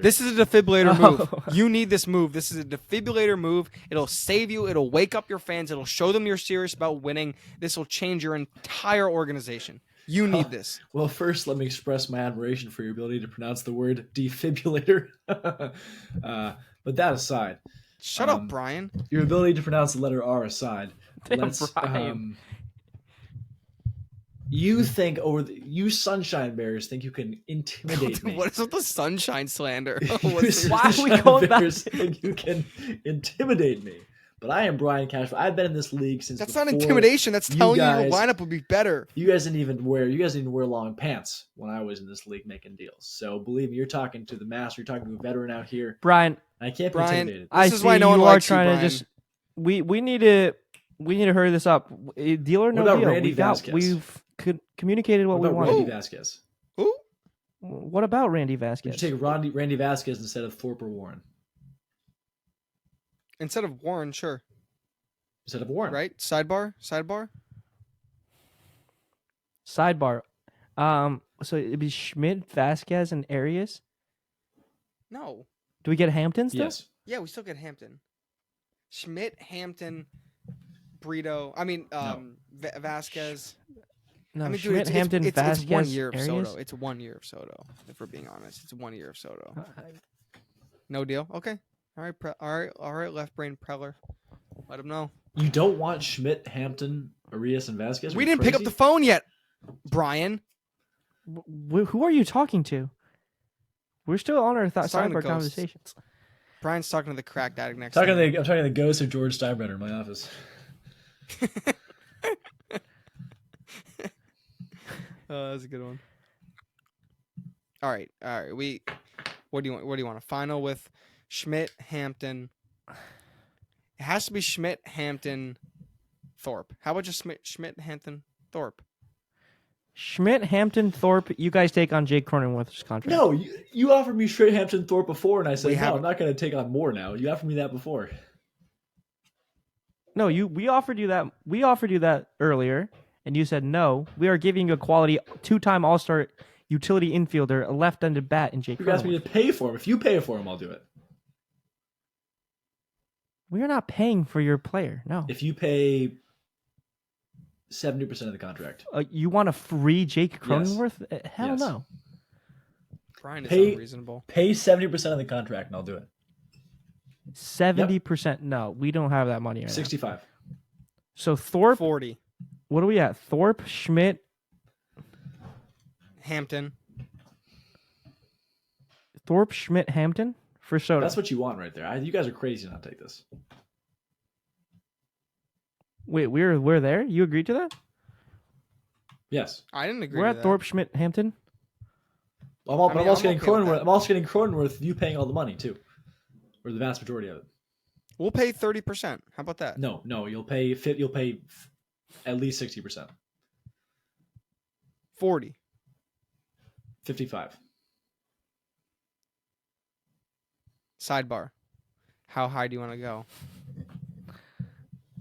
This is a defibrillator move. Oh. You need this move. This is a defibrillator move. It'll save you. It'll wake up your fans. It'll show them you're serious about winning. This will change your entire organization. You need this. Well, first, let me express my admiration for your ability to pronounce the word defibrillator. But that aside, Shut up, Brian. your ability to pronounce the letter R aside, Damn, Brian. You think you Sunshine Bears think you can intimidate me. What is with the sunshine slander? You Why are we Sunshine going back Bears think you can intimidate me. But I am Brian Cashwell. I've been in this league since That's not before intimidation. That's telling you guys- your lineup would be better. You guys didn't even wear long pants when I was in this league making deals. So believe me, you're talking to the master. You're talking to a veteran out here. Brian, And I can't be Brian, intimidated. I This is see why no one you are likes you, trying to Brian. just we need to hurry this up. Deal or no What about deal? Randy Vasquez? We've communicated what What we about want. Randy Vasquez? Who? What about Randy Would Vasquez? you take Randy Vasquez instead of Thorpe or Warren? Instead of Warren, sure. Instead of Warren, Right? Sidebar? Sidebar. So it'd be Schmidt, Vasquez, and Arias. No. Do we get Hampton still? Yes. Yeah, we still get Hampton. Schmidt, Hampton, Brito. I mean, Vasquez. No, I mean, dude, Schmidt, Hampton, Vasquez, it's 1 year of Arias? Soto. It's 1 year of Soto, if we're being honest. It's 1 year of Soto. No deal? Okay. All right, left brain Preller. Let him know. You don't want Schmidt, Hampton, Arias, and Vasquez? Are We you didn't pick up crazy? the phone yet, Brian. Who are you talking to? We're still on our He's talking to sidebar ghosts. conversations. Brian's talking to the crack addict next I'm to him. talking to the ghost of George Steinbrenner in my office. That's a good one. All right. What do you want? A final with Schmidt, Hampton. It has to be Schmidt, Hampton, Thorpe. How about just Schmidt, Hampton, Thorpe? Schmidt, Hampton, Thorpe. You guys take on Jake Cronenworth's contract. No, you offered me straight Hampton Thorpe before, and I said, We no, haven't. I'm not going to take on more now. You offered me that before. No, we offered you that. We offered you that earlier, and you said no. We are giving you a quality 2-time All-Star utility infielder, a left-handed bat in Jake You asked me Cronenworth. to pay for him. If you pay for him, I'll do it. We are not paying for your player. No. If you pay 70% of the contract. You want a free Jake Cronenworth? Hell Yes. no. Brian is unreasonable. Pay 70% of the contract, and I'll do it. 70%? No, we don't have that money right 65. now. So Thorpe, 40. What are we at? Thorpe, Schmidt, Hampton. Thorpe, Schmidt, Hampton for Soto. That's what you want right there. You guys are crazy to not take this. Wait, we're there? You agreed to that? Yes. I didn't agree. We're to at that. Thorpe, Schmidt, Hampton. I'm also getting okay with Cronenworth. that. I'm also getting Cronenworth. You paying all the money too, or the vast majority of it. We'll pay 30%. How about that? No. You'll pay at least 60%. 40. 55. Sidebar. How high do you want to go?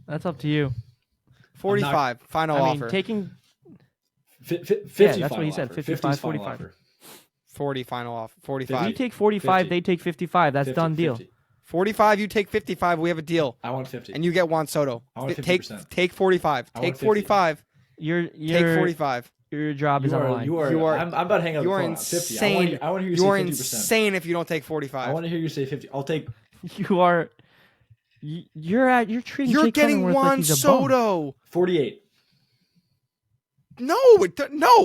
That's up to you. 45. Final I offer. mean, taking 50. Yeah, that's what he said, 55, 50 's final 45. offer. 40 final offer. if 45. you take 45, 50. they take 55. That's 50, done deal. 50. 45, you take 55. We have a deal. I want 50. And you get Juan Soto. I want Take 50%. take 45. I Take want 50. 45. Take Take 45. Your job is on the line. You are. I'm about to hang up You the are phone. insane. 50. I want to hear you You are say 50%. insane if you don't take 45. I want to hear you say 50. I'll take. You are. You're treating. You're Jake getting Cronenworth Juan like he's a bum. Soto. 48. No,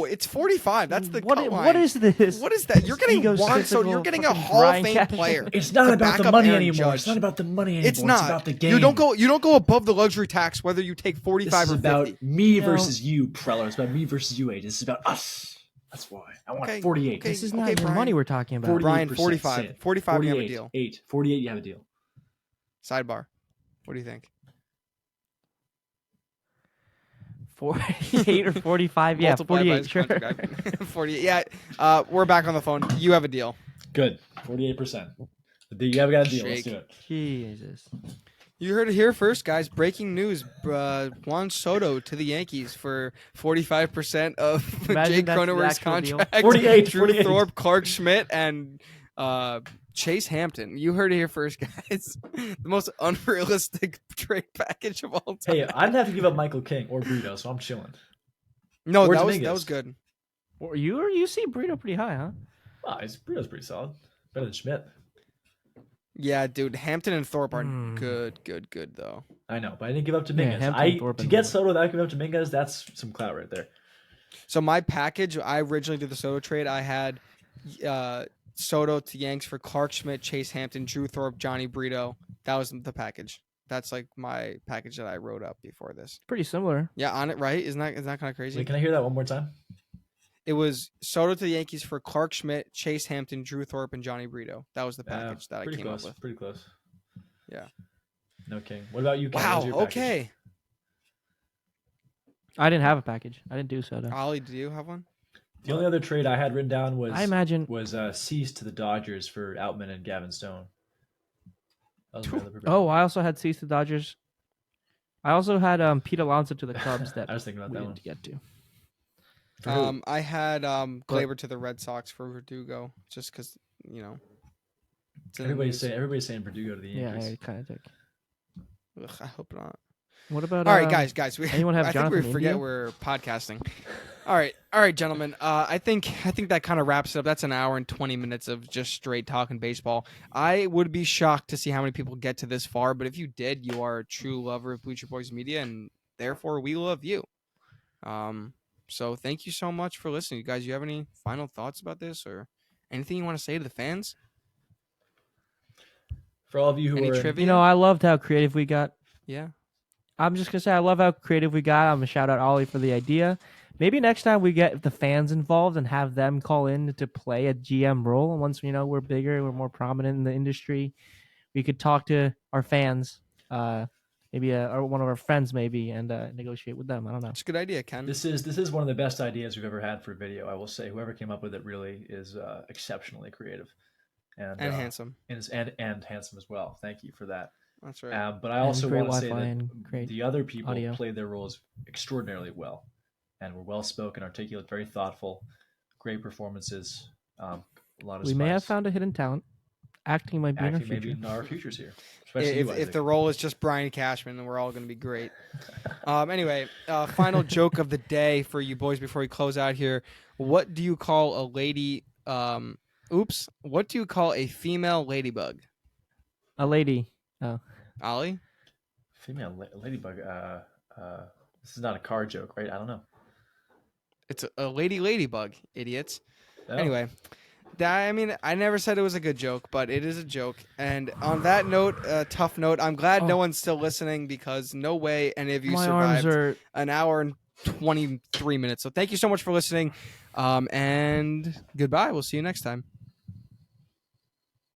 it's 45. That's the cut line. What is this? What is that? You're getting Juan Soto. You're getting a fucking Hall of Brian Fame Cashman. player. It's not to about back the up money Aaron anymore. Judge. It's not about the money anymore. It's not. It's about the game. You don't go above the luxury tax whether you take 45 This is or 50. about me versus you, Preller. It's about me versus you, Age. This is about us. That's why. I want Okay, 48. okay. This is not Okay, even Brian. money we're talking about. 48%. Brian, Say 45. it. 45, you have a deal. 48, you have a deal. Sidebar. What do you think? 48 or 45? Yeah, Multiply by 48. his Sure. contract. 48. Yeah. We're back on the phone. You have a deal. Good. 48%. You have got a deal. Let's Shake. do it. Jesus. You heard it here first, guys. Breaking news: Juan Soto to the Yankees for 45% of Imagine Jake that's the Cronenworth's actual deal. contract. 48, Drew 48. Thorpe, Clark Schmidt, and Chase Hampton. You heard it here first, guys. The most unrealistic trade package of all time. Hey, I didn't have to give up Michael King or Brito, so I'm chilling. No, or that Dominguez. was good. Or you see Burrito pretty high, huh? Wow, Brito's pretty solid. Better than Schmidt. Yeah, dude. Hampton and Thorpe are good though. I know, but I didn't give up Dominguez. Hampton, Thorpe, To and get Thorpe. Soto without giving up Dominguez, that's some clout right there. So my package, I originally did the Soto trade. I had Soto to Yanks for Clark Schmidt, Chase Hampton, Drew Thorpe, Johnny Brito. That was the package. That's like my package that I wrote up before this. Pretty similar. Yeah, on it, right? Isn't that kind of crazy? Wait, can I hear that one more time? It was Soto to the Yankees for Clark Schmidt, Chase Hampton, Drew Thorpe, and Johnny Brito. That was the package that I pretty came close, up with. Pretty close. Yeah. No King. What about you, King? What Wow. was your package? Okay. I didn't have a package. I didn't do Soto. Ollie, do you have one? The only other trade I had written down was I imagine Cease to the Dodgers for Outman and Gavin Stone. That was my other prepared. I also had Cease to Dodgers. I also had Pete Alonso to the Cubs that I was thinking about we that one. didn't get to. For who? I had Gleyber to the Red Sox for Verdugo, just because it's in the Everybody's news. saying Verdugo to the Yeah, Yankees. I kind of took. Ugh, I hope not. What about All right, guys. anyone have I think Jonathan we forget India? we're podcasting. All right, gentlemen. I think that kind of wraps it up. That's an hour and 20 minutes of just straight talking baseball. I would be shocked to see how many people get to this far, but if you did, you are a true lover of Bleacher Boys Media, and therefore we love you. So thank you so much for listening. You guys, you have any final thoughts about this or anything you want to say to the fans? For all of you who Any are trivia? I loved how creative we got. Yeah. I'm just gonna say I love how creative we got. I'm gonna shout out Ollie for the idea. Maybe next time we get the fans involved and have them call in to play a GM role. And once we're bigger, we're more prominent in the industry, we could talk to our fans, maybe or one of our friends, maybe, and negotiate with them. I don't know. It's a good idea, Ken. This is one of the best ideas we've ever had for a video. I will say, whoever came up with it really is exceptionally creative and handsome. and handsome as well. Thank you for that. That's right. But I also great want to say Wi-Fi and that great the other people audio. played their roles extraordinarily well, and were well spoken, articulate, very thoughtful, great performances. A lot of We may have spice. found a hidden talent. acting might be in our Acting maybe future. in our futures here. Especially If you, Isaac. the role is just Brian Cashman, then we're all going to be great. Anyway, final joke of the day for you boys before we close out here. What do you call a lady? What do you call a female ladybug? A lady. Oh. Ollie? Female ladybug. This is not a car joke, right? I don't know. It's a ladybug, idiots. Oh. Anyway, I never said it was a good joke, but it is a joke. And on that note, tough note, I'm glad no one's still listening because no way any of you survived an hour and 23 minutes. So thank you so much for listening, and goodbye. We'll see you next time.